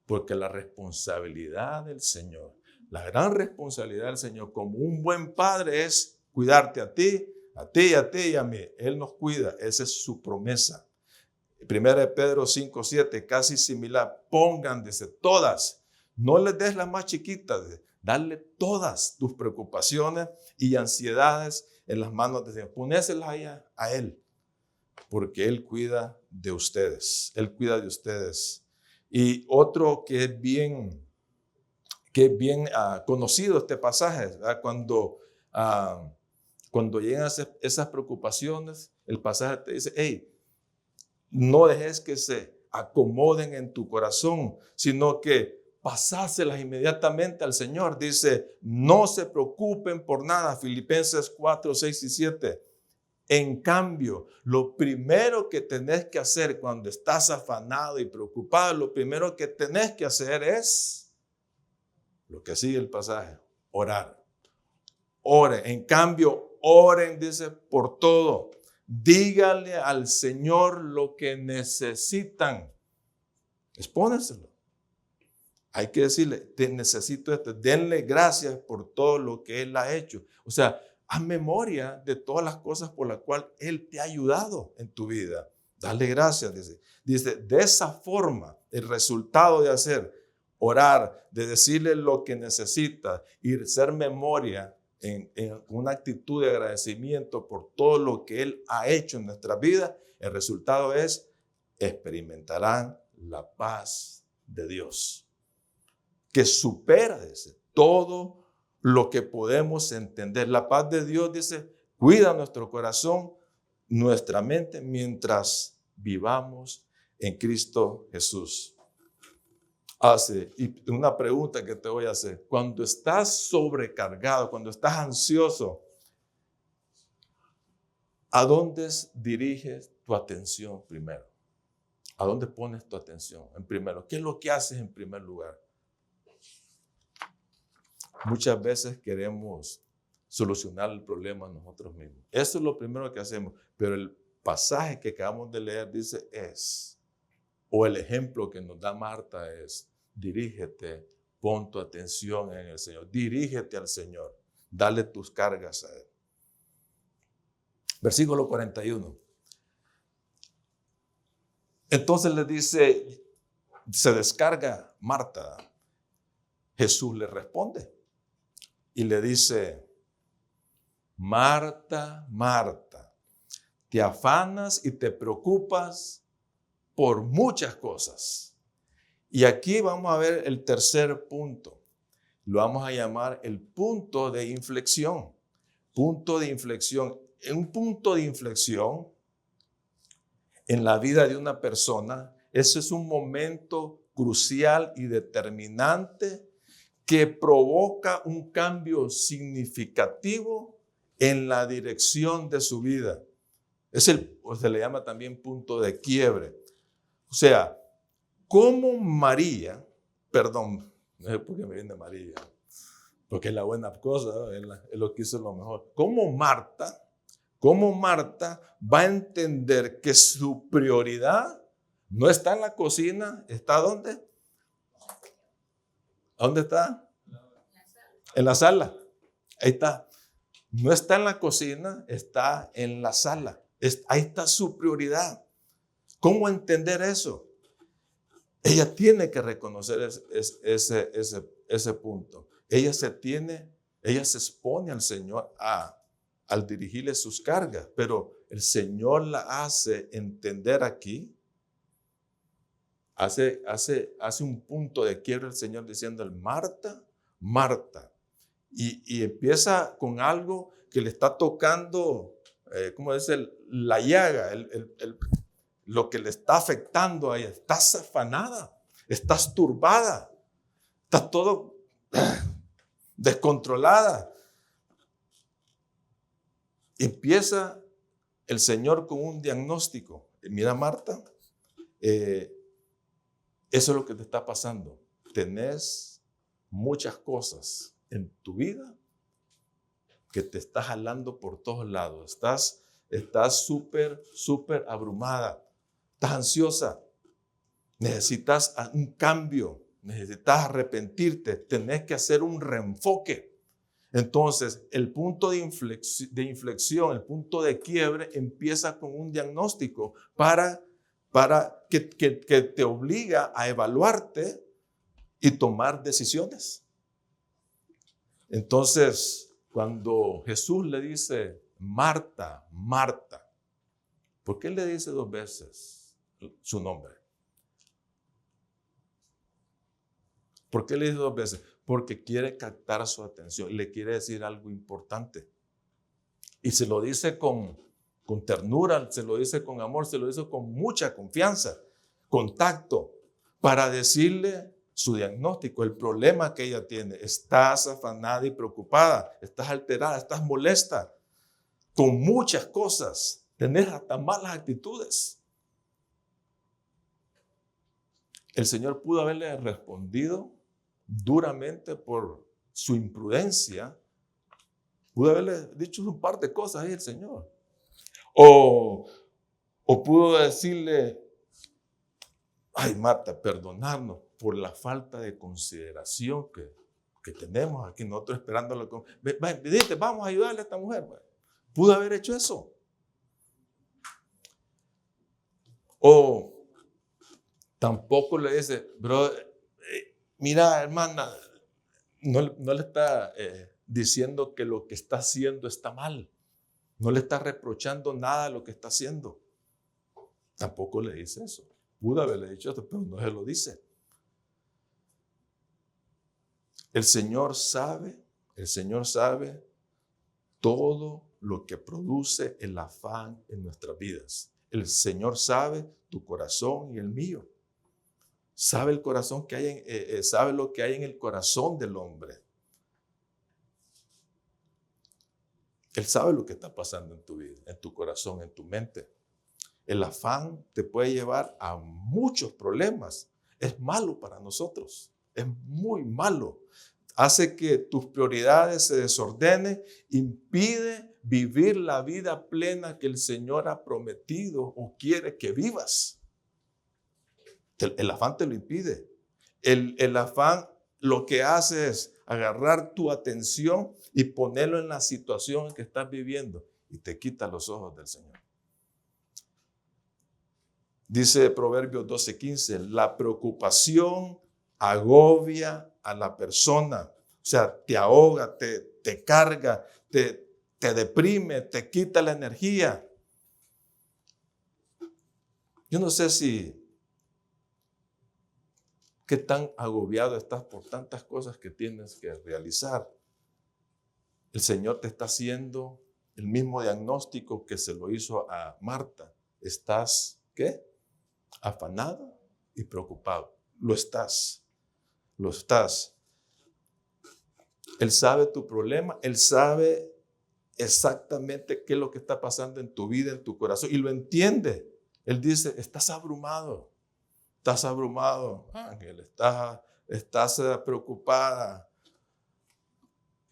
Porque la responsabilidad del Señor, la gran responsabilidad del Señor como un buen padre es cuidarte a ti, a ti, a ti y a mí. Él nos cuida. Esa es su promesa. 1 Pedro 5, 7, casi similar. Pongan, dice, todas. No les des las más chiquitas. Darle todas tus preocupaciones y ansiedades en las manos del Señor. Ponéselas allá a Él. Porque Él cuida de ustedes. Él cuida de ustedes. Y otro que es bien conocido este pasaje, ¿verdad? Cuando llegan esas preocupaciones, el pasaje te dice, hey, no dejes que se acomoden en tu corazón, sino que pasáselas inmediatamente al Señor. Dice, no se preocupen por nada. Filipenses 4, 6 y 7. En cambio, lo primero que tenés que hacer cuando estás afanado y preocupado, lo primero que tenés que hacer es lo que sigue el pasaje, orar. Oren. En cambio, oren, dice, por todo. Díganle al Señor lo que necesitan. Expónenselo. Hay que decirle, te necesito esto. Denle gracias por todo lo que Él ha hecho. O sea, haz memoria de todas las cosas por las cuales Él te ha ayudado en tu vida. Dale gracias, dice. Dice, de esa forma, el resultado de hacer, orar, de decirle lo que necesita y hacer memoria en una actitud de agradecimiento por todo lo que Él ha hecho en nuestra vida, el resultado es, experimentarán la paz de Dios, que supera, dice, todo lo que podemos entender. La paz de Dios, dice, cuida nuestro corazón, nuestra mente, mientras vivamos en Cristo Jesús. Y una pregunta que te voy a hacer. Cuando estás sobrecargado, cuando estás ansioso, ¿a dónde diriges tu atención primero? ¿A dónde pones tu atención en primero? ¿Qué es lo que haces en primer lugar? Muchas veces queremos solucionar el problema nosotros mismos. Eso es lo primero que hacemos. Pero el pasaje que acabamos de leer dice o el ejemplo que nos da Marta es, dirígete, pon tu atención en el Señor. Dirígete al Señor. Dale tus cargas a Él. Versículo 41. Entonces le dice, se descarga Marta. Jesús le responde y le dice, Marta, Marta, te afanas y te preocupas por muchas cosas Y aquí vamos a ver el tercer punto. Lo vamos a llamar el punto de inflexión. Punto de inflexión. Un punto de inflexión en la vida de una persona, ese es un momento crucial y determinante que provoca un cambio significativo en la dirección de su vida. Se le llama también punto de quiebre. O sea, como María, perdón, no sé por qué me viene María, porque es la buena cosa, es lo que hizo lo mejor. Como Marta va a entender que su prioridad no está en la cocina, ¿está dónde? ¿Dónde está? En la sala. Ahí está. No está en la cocina, está en la sala. Ahí está su prioridad. ¿Cómo entender eso? Ella tiene que reconocer ese punto. Ella se expone al Señor al dirigirle sus cargas, pero el Señor la hace entender aquí. Hace un punto de quiebre el Señor diciendo, Marta, Marta. Y empieza con algo que le está tocando, ¿cómo dice? La llaga, lo que le está afectando a ella. Estás afanada, estás turbada, estás todo descontrolada. Empieza el Señor con un diagnóstico. Mira, Marta, eso es lo que te está pasando. Tenés muchas cosas en tu vida que te está jalando por todos lados. Estás súper abrumada. Estás ansiosa. Necesitas un cambio. Necesitas arrepentirte. Tenés que hacer un reenfoque. Entonces, el punto de inflexión, el punto de quiebre empieza con un diagnóstico para que te obliga a evaluarte y tomar decisiones. Entonces, cuando Jesús le dice, Marta, Marta, ¿por qué le dice 2 veces su nombre? ¿Por qué le dice 2 veces? Porque quiere captar su atención, le quiere decir algo importante. Y se lo dice con ternura, se lo dice con amor, se lo dice con mucha confianza, con tacto, para decirle su diagnóstico, el problema que ella tiene. Estás afanada y preocupada, estás alterada, estás molesta, con muchas cosas, tenés hasta malas actitudes. El Señor pudo haberle respondido duramente por su imprudencia, pudo haberle dicho un par de cosas ahí el Señor. O pudo decirle, ay, Marta, perdonarnos por la falta de consideración que tenemos aquí, nosotros esperándolo. Vamos a ayudarle a esta mujer. Pudo haber hecho eso. O tampoco le dice, bro, mira, hermana, no le está diciendo que lo que está haciendo está mal. No le está reprochando nada de lo que está haciendo. Tampoco le dice eso. Pudo haberle dicho esto, pero no se lo dice. El Señor sabe todo lo que produce el afán en nuestras vidas. El Señor sabe tu corazón y el mío. Sabe el corazón que hay sabe lo que hay en el corazón del hombre. Él sabe lo que está pasando en tu vida, en tu corazón, en tu mente. El afán te puede llevar a muchos problemas. Es malo para nosotros. Es muy malo. Hace que tus prioridades se desordenen, impide vivir la vida plena que el Señor ha prometido o quiere que vivas. El afán te lo impide. El afán lo que hace es agarrar tu atención y ponerlo en la situación en que estás viviendo y te quita los ojos del Señor. Dice Proverbios 12:15, la preocupación agobia a la persona. O sea, te ahoga, te carga, te deprime, te quita la energía. Yo no sé si ¿Qué tan agobiado estás por tantas cosas que tienes que realizar? El Señor te está haciendo el mismo diagnóstico que se lo hizo a Marta. ¿Estás qué? Afanado y preocupado. Lo estás. Lo estás. Él sabe tu problema. Él sabe exactamente qué es lo que está pasando en tu vida, en tu corazón. Y lo entiende. Él dice, estás abrumado. Estás abrumado, Ángel. Estás preocupada.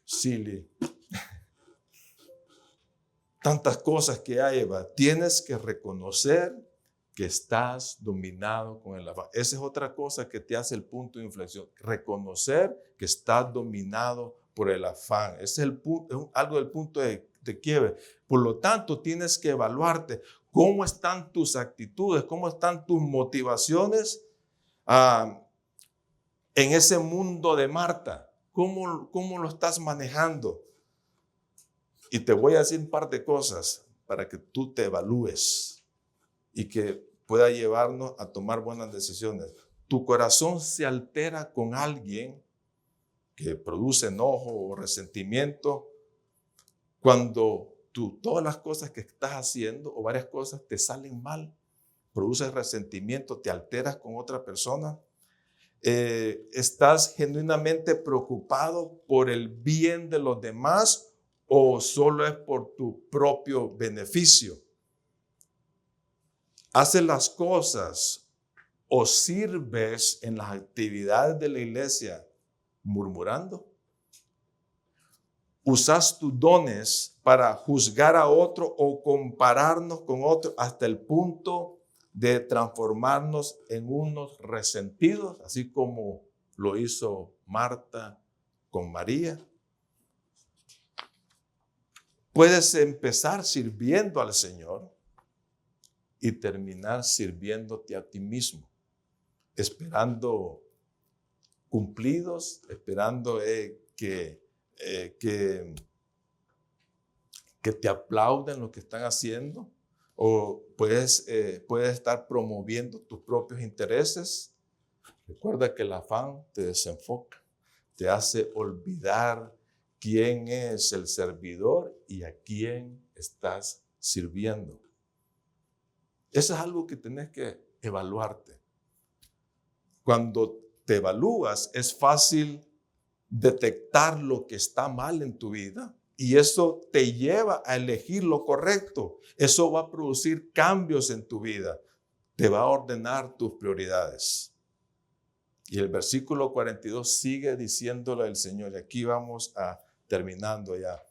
Silly. Tantas cosas que hay, Eva. Tienes que reconocer que estás dominado con el afán. Esa es otra cosa que te hace el punto de inflexión. Reconocer que estás dominado por el afán. Ese es el punto, algo del punto de quiebre. Por lo tanto, tienes que evaluarte cómo están tus actitudes, cómo están tus motivaciones en ese mundo de Marta. ¿Cómo lo estás manejando? Y te voy a decir un par de cosas para que tú te evalúes y que pueda llevarnos a tomar buenas decisiones. Tu corazón se altera con alguien que produce enojo o resentimiento cuando todas las cosas que estás haciendo o varias cosas te salen mal, produces resentimiento, te alteras con otra persona. ¿Estás genuinamente preocupado por el bien de los demás o solo es por tu propio beneficio? ¿Haces las cosas o sirves en las actividades de la iglesia murmurando? ¿Usas tus dones para juzgar a otro o compararnos con otro hasta el punto de transformarnos en unos resentidos, así como lo hizo Marta con María? Puedes empezar sirviendo al Señor y terminar sirviéndote a ti mismo, esperando cumplidos, esperando que te aplauden lo que están haciendo, o puedes estar promoviendo tus propios intereses. Recuerda que el afán te desenfoca, te hace olvidar quién es el servidor y a quién estás sirviendo. Eso es algo que tenés que evaluarte. Cuando te evalúas, es fácil detectar lo que está mal en tu vida y eso te lleva a elegir lo correcto. Eso va a producir cambios en tu vida. Te va a ordenar tus prioridades. Y el versículo 42 sigue diciéndole al Señor, y aquí vamos terminando ya.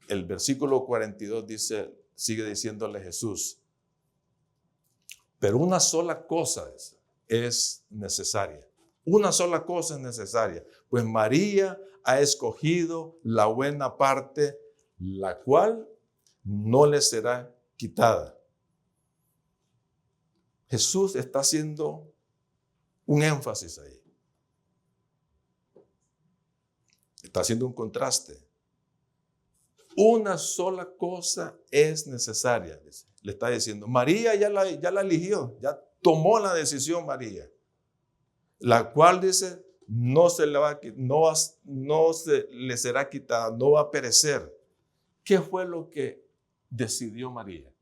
El versículo 42 sigue diciéndole a Jesús, pero una sola cosa es necesaria. Una sola cosa es necesaria. Pues María ha escogido la buena parte, la cual no le será quitada. Jesús está haciendo un énfasis ahí. Está haciendo un contraste. Una sola cosa es necesaria. Le está diciendo, María ya la eligió, ya tomó la decisión María, la cual dice, no se le será quitada, no va a perecer. ¿Qué fue lo que decidió María?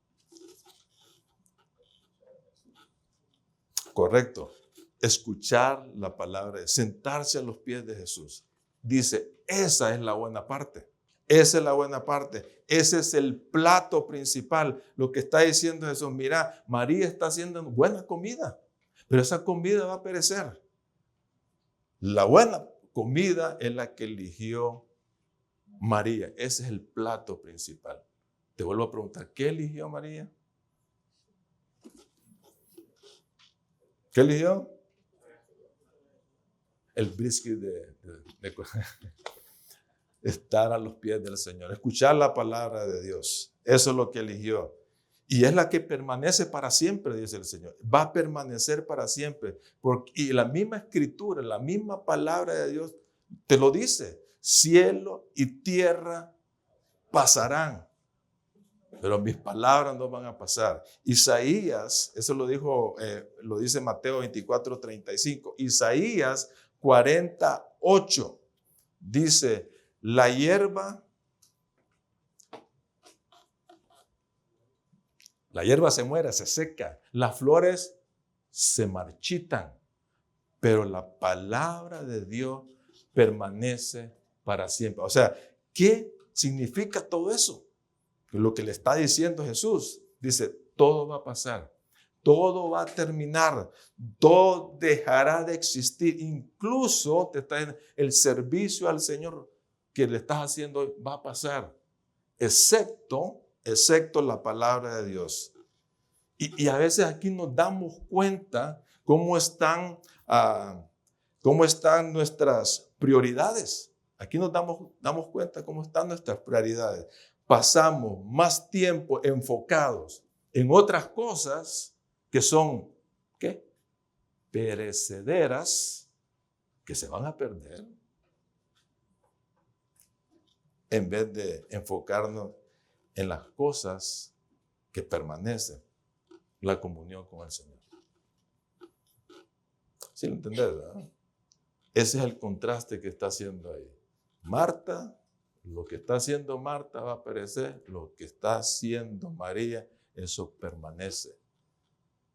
Correcto. Escuchar la palabra, sentarse a los pies de Jesús. Dice, esa es la buena parte. Esa es la buena parte. Ese es el plato principal. Lo que está diciendo Jesús, mira, María está haciendo buena comida, pero esa comida va a perecer. La buena comida es la que eligió María. Ese es el plato principal. Te vuelvo a preguntar, ¿qué eligió María? ¿Qué eligió? El brisket de estar a los pies del Señor, escuchar la palabra de Dios. Eso es lo que eligió. Y es la que permanece para siempre, dice el Señor. Va a permanecer para siempre. Y la misma escritura, la misma palabra de Dios te lo dice. Cielo y tierra pasarán, pero mis palabras no van a pasar. Isaías, eso lo dice Mateo 24:35. Isaías 48 dice, la hierba se muere, se seca, las flores se marchitan, pero la palabra de Dios permanece para siempre. O sea, ¿qué significa todo eso? Lo que le está diciendo Jesús, dice, todo va a pasar, todo va a terminar, todo dejará de existir, incluso el servicio al Señor que le estás haciendo hoy va a pasar, excepto la palabra de Dios. Y a veces aquí nos damos cuenta cómo están nuestras prioridades. Aquí nos damos cuenta cómo están nuestras prioridades. Pasamos más tiempo enfocados en otras cosas que son, ¿qué? Perecederas, que se van a perder, en vez de enfocarnos en las cosas que permanecen, la comunión con el Señor. ¿Sí lo entendés, verdad? Ese es el contraste que está haciendo ahí. Marta, lo que está haciendo Marta va a perecer, lo que está haciendo María, eso permanece.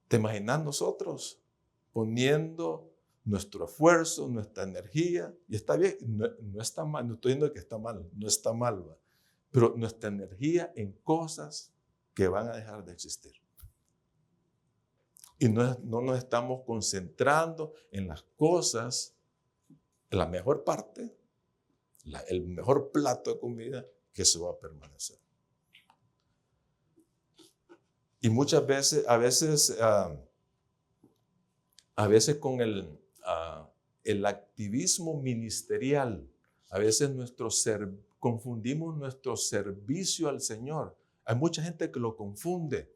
¿Te imaginas nosotros poniendo nuestro esfuerzo, nuestra energía? Y está bien, no está mal, no estoy diciendo que está mal, no está mal, ¿va? Pero nuestra energía en cosas que van a dejar de existir. Y no nos estamos concentrando en las cosas, en la mejor parte, el mejor plato de comida que se va a permanecer. Y muchas veces, a veces con el activismo ministerial, a veces confundimos nuestro servicio al Señor. Hay mucha gente que lo confunde.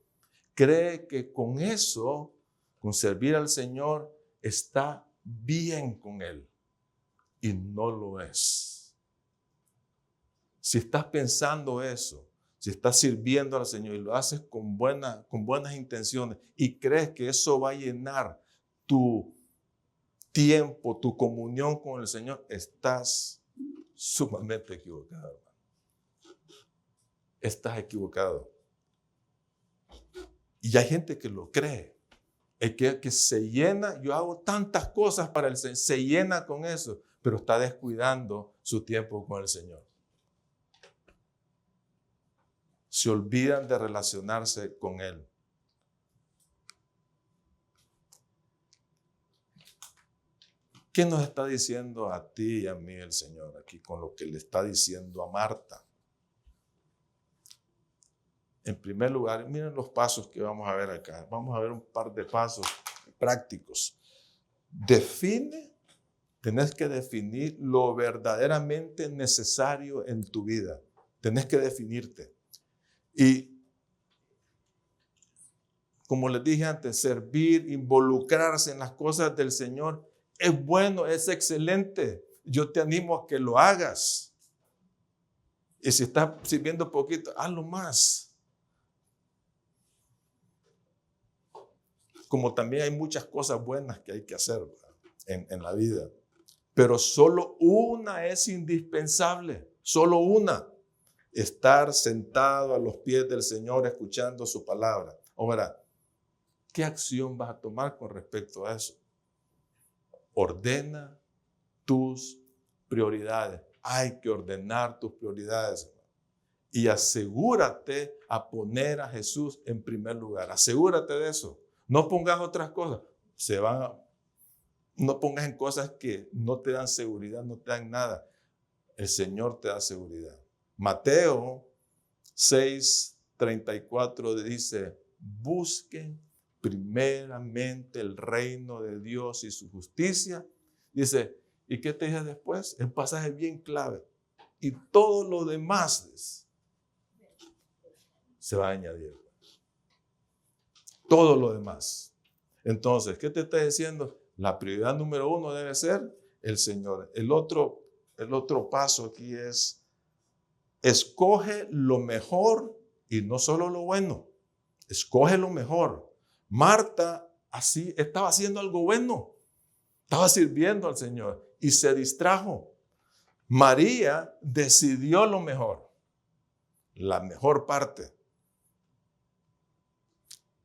Cree que con eso, con servir al Señor, está bien con Él. Y no lo es. Si estás pensando eso, si estás sirviendo al Señor y lo haces con buenas intenciones y crees que eso va a llenar tu tiempo, tu comunión con el Señor, estás sumamente equivocado, hermano. Estás equivocado. Y hay gente que lo cree. El que se llena, yo hago tantas cosas para el Señor, se llena con eso, pero está descuidando su tiempo con el Señor. Se olvidan de relacionarse con Él. ¿Qué nos está diciendo a ti y a mí el Señor aquí con lo que le está diciendo a Marta? En primer lugar, miren los pasos que vamos a ver acá. Vamos a ver un par de pasos prácticos. Tenés que definir lo verdaderamente necesario en tu vida. Tenés que definirte. Y como les dije antes, servir, involucrarse en las cosas del Señor es bueno, es excelente. Yo te animo a que lo hagas. Y si estás sirviendo poquito, hazlo más. Como también hay muchas cosas buenas que hay que hacer en la vida. Pero solo una es indispensable, solo una. Estar sentado a los pies del Señor escuchando su palabra. Ahora, ¿qué acción vas a tomar con respecto a eso? Ordena tus prioridades. Hay que ordenar tus prioridades. Y asegúrate a poner a Jesús en primer lugar. Asegúrate de eso. No pongas otras cosas. No pongas en cosas que no te dan seguridad, no te dan nada. El Señor te da seguridad. Mateo 6:34 dice, busquen primeramente el reino de Dios y su justicia. Dice, ¿y qué te dice después? El pasaje bien clave. Y todo lo demás se va a añadir. Todo lo demás. Entonces, ¿qué te está diciendo? La prioridad número 1 debe ser el Señor. El otro paso aquí es, escoge lo mejor Y no solo lo bueno, escoge lo mejor. Marta así estaba haciendo algo bueno. Estaba sirviendo al Señor y se distrajo. María decidió lo mejor, la mejor parte.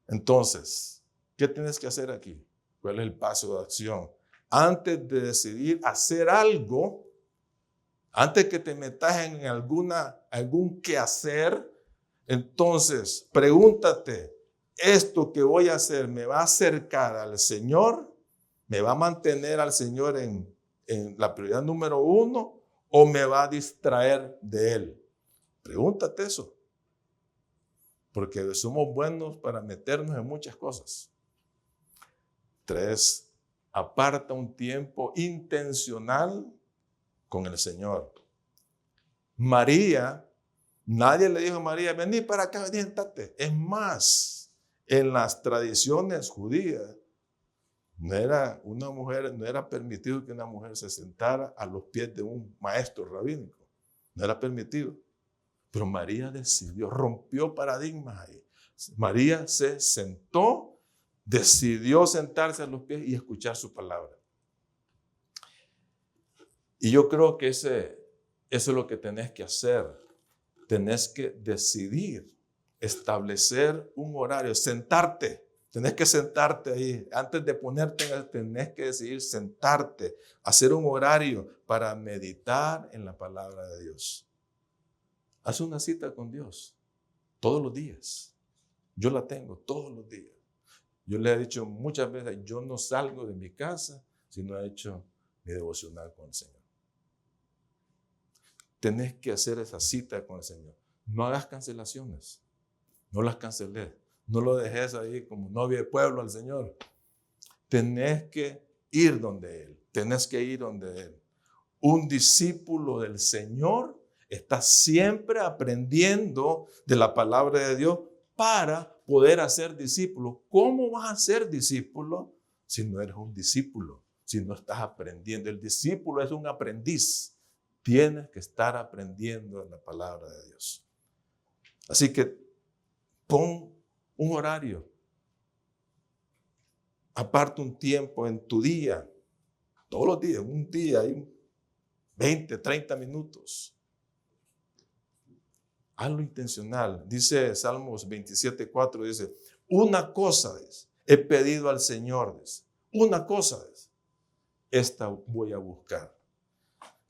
Entonces, ¿qué tienes que hacer aquí? ¿Cuál es el paso de acción? Antes de decidir hacer algo, antes que te metas en algún quehacer, entonces pregúntate, ¿esto que voy a hacer me va a acercar al Señor? ¿Me va a mantener al Señor en la prioridad número 1 o me va a distraer de Él? Pregúntate eso. Porque somos buenos para meternos en muchas cosas. 3, aparta un tiempo intencional con el Señor. María, nadie le dijo a María, vení para acá, vení, sentate. Es más, en las tradiciones judías, no era permitido que una mujer se sentara a los pies de un maestro rabínico. No era permitido. Pero María decidió, rompió paradigmas ahí. María se sentó, decidió sentarse a los pies y escuchar su palabra. Y yo creo que eso es lo que tenés que hacer. Tenés que decidir, establecer un horario, sentarte. Tenés que sentarte ahí. Antes de ponerte, tenés que decidir sentarte, hacer un horario para meditar en la palabra de Dios. Haz una cita con Dios todos los días. Yo la tengo todos los días. Yo le he dicho muchas veces, yo no salgo de mi casa si no he hecho mi devocional con el Señor. Tenés que hacer esa cita con el Señor. No hagas cancelaciones. No las canceles. No lo dejes ahí como novia de pueblo al Señor. Tenés que ir donde Él. Tenés que ir donde Él. Un discípulo del Señor está siempre aprendiendo de la palabra de Dios para poder hacer discípulo. ¿Cómo vas a ser discípulo si no eres un discípulo? Si no estás aprendiendo. El discípulo es un aprendiz. Tienes que estar aprendiendo en la palabra de Dios. Así que pon un horario. Aparte un tiempo en tu día. Todos los días, un día, 20, 30 minutos. Hazlo intencional. Dice Salmos 27:4, dice, una cosa he pedido al Señor, una cosa esta voy a buscar.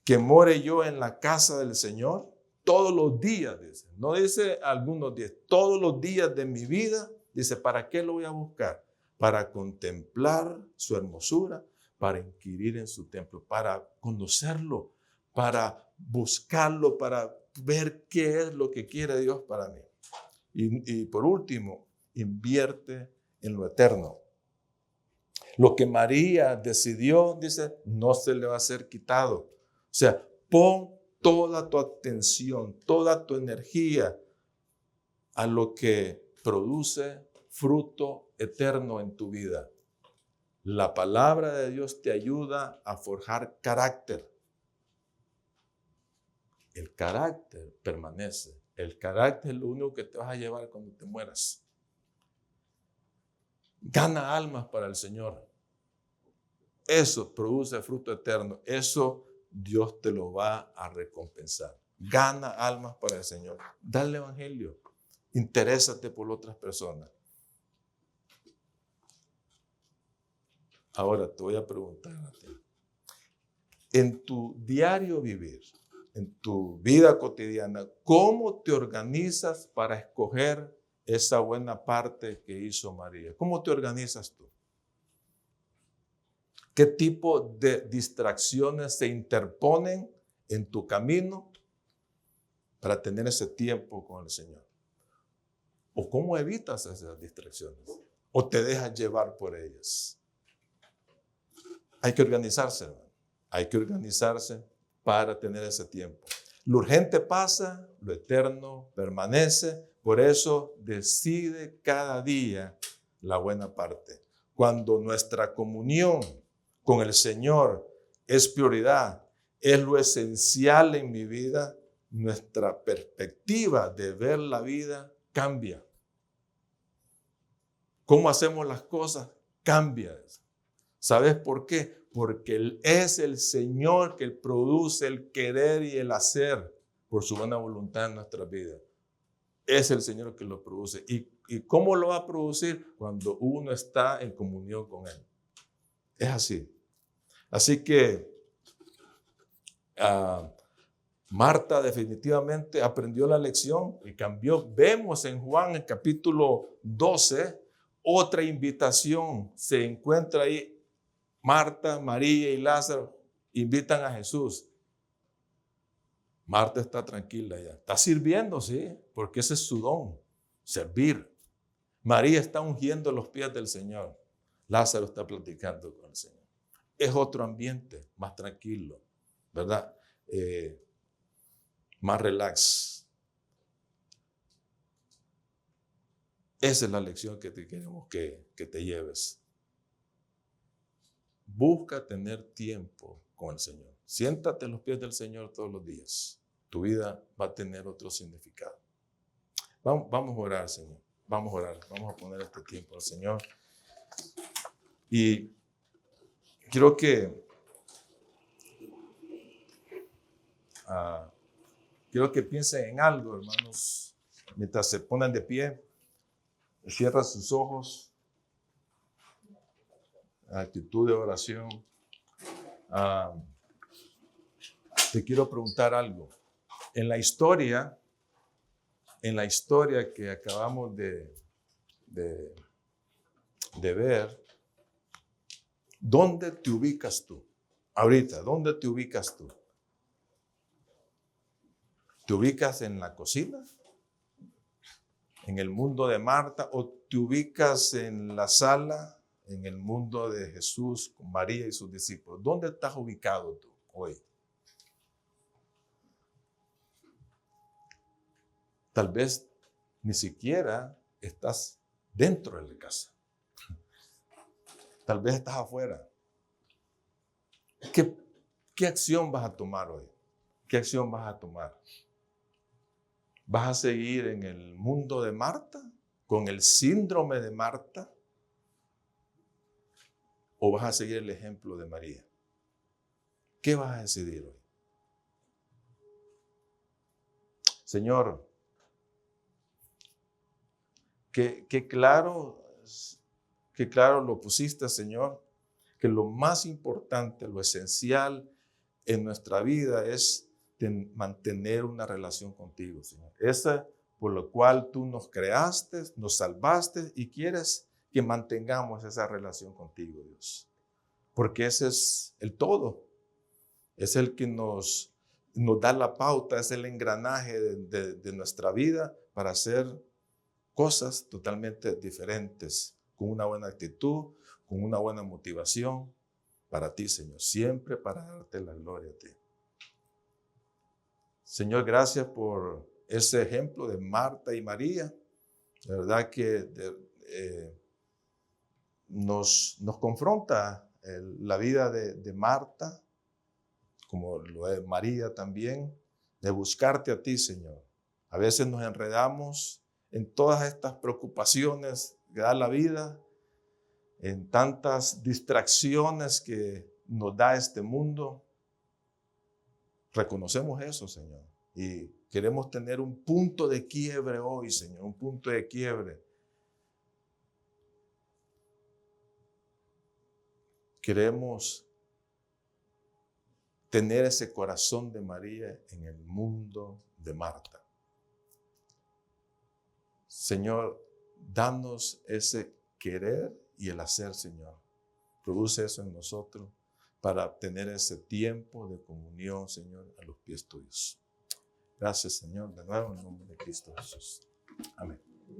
Que more yo en la casa del Señor todos los días, dice. No dice algunos días, todos los días de mi vida, dice, ¿para qué lo voy a buscar? Para contemplar su hermosura, para inquirir en su templo, para conocerlo, para buscarlo, para ver qué es lo que quiere Dios para mí. Y por último, invierte en lo eterno. Lo que María decidió, dice, no se le va a ser quitado. O sea, pon toda tu atención, toda tu energía a lo que produce fruto eterno en tu vida. La palabra de Dios te ayuda a forjar carácter. El carácter permanece. El carácter es lo único que te vas a llevar cuando te mueras. Gana almas para el Señor. Eso produce fruto eterno. Eso Dios te lo va a recompensar. Gana almas para el Señor. Dale el evangelio. Interésate por otras personas. Ahora te voy a preguntar a ti. En tu diario vivir, en tu vida cotidiana, ¿cómo te organizas para escoger esa buena parte que hizo María? ¿Cómo te organizas tú? ¿Qué tipo de distracciones se interponen en tu camino para tener ese tiempo con el Señor? ¿O cómo evitas esas distracciones? ¿O te dejas llevar por ellas? Hay que organizarse, hermano. Hay que organizarse para tener ese tiempo. Lo urgente pasa, lo eterno permanece. Por eso decide cada día la buena parte. Cuando nuestra comunión con el Señor es prioridad, es lo esencial en mi vida, nuestra perspectiva de ver la vida cambia. ¿Cómo hacemos las cosas? Cambia. ¿Sabes por qué? Porque Él es el Señor que produce el querer y el hacer por su buena voluntad en nuestras vidas. Es el Señor que lo produce. ¿Y cómo lo va a producir? Cuando uno está en comunión con Él. Es así. Así que Marta definitivamente aprendió la lección y cambió. Vemos en Juan, el capítulo 12, otra invitación. Se encuentra ahí Marta, María y Lázaro invitan a Jesús. Marta está tranquila ya. Está sirviendo, sí, porque ese es su don, servir. María está ungiendo los pies del Señor. Lázaro está platicando con el Señor. Es otro ambiente, más tranquilo, ¿verdad? Más relax. Esa es la lección que te queremos que te lleves. Busca tener tiempo con el Señor. Siéntate en los pies del Señor todos los días. Tu vida va a tener otro significado. Vamos a orar, Señor. Vamos a orar. Vamos a poner este tiempo al Señor. Y quiero que piensen en algo, hermanos, mientras se ponen de pie. Cierra sus ojos. Actitud de oración. Te quiero preguntar algo. En la historia que acabamos de ver, ¿dónde te ubicas tú? Ahorita, ¿dónde te ubicas tú? ¿Te ubicas en la cocina? ¿En el mundo de Marta? ¿O te ubicas en la sala? ¿En el mundo de Jesús con María y sus discípulos? ¿Dónde estás ubicado tú hoy? Tal vez ni siquiera estás dentro de la casa. Tal vez estás afuera. ¿Qué acción vas a tomar hoy? ¿Qué acción vas a tomar? ¿Vas a seguir en el mundo de Marta? ¿Con el síndrome de Marta? ¿O vas a seguir el ejemplo de María? ¿Qué vas a decidir hoy? Señor, que claro lo pusiste, Señor, que lo más importante, lo esencial en nuestra vida es mantener una relación contigo, Señor. Esa por lo cual tú nos creaste, nos salvaste y quieres que mantengamos esa relación contigo, Dios. Porque ese es el todo. Es el que nos da la pauta, es el engranaje de nuestra vida para hacer cosas totalmente diferentes, con una buena actitud, con una buena motivación para ti, Señor, siempre para darte la gloria a ti. Señor, gracias por ese ejemplo de Marta y María. La verdad que nos confronta la vida de Marta, como lo es María también, de buscarte a ti, Señor. A veces nos enredamos en todas estas preocupaciones que da la vida, en tantas distracciones que nos da este mundo. Reconocemos eso, Señor, y queremos tener un punto de quiebre hoy, Señor, un punto de quiebre. Queremos tener ese corazón de María en el mundo de Marta. Señor, danos ese querer y el hacer, Señor. Produce eso en nosotros para tener ese tiempo de comunión, Señor, a los pies tuyos. Gracias, Señor, de nuevo en el nombre de Cristo Jesús. Amén.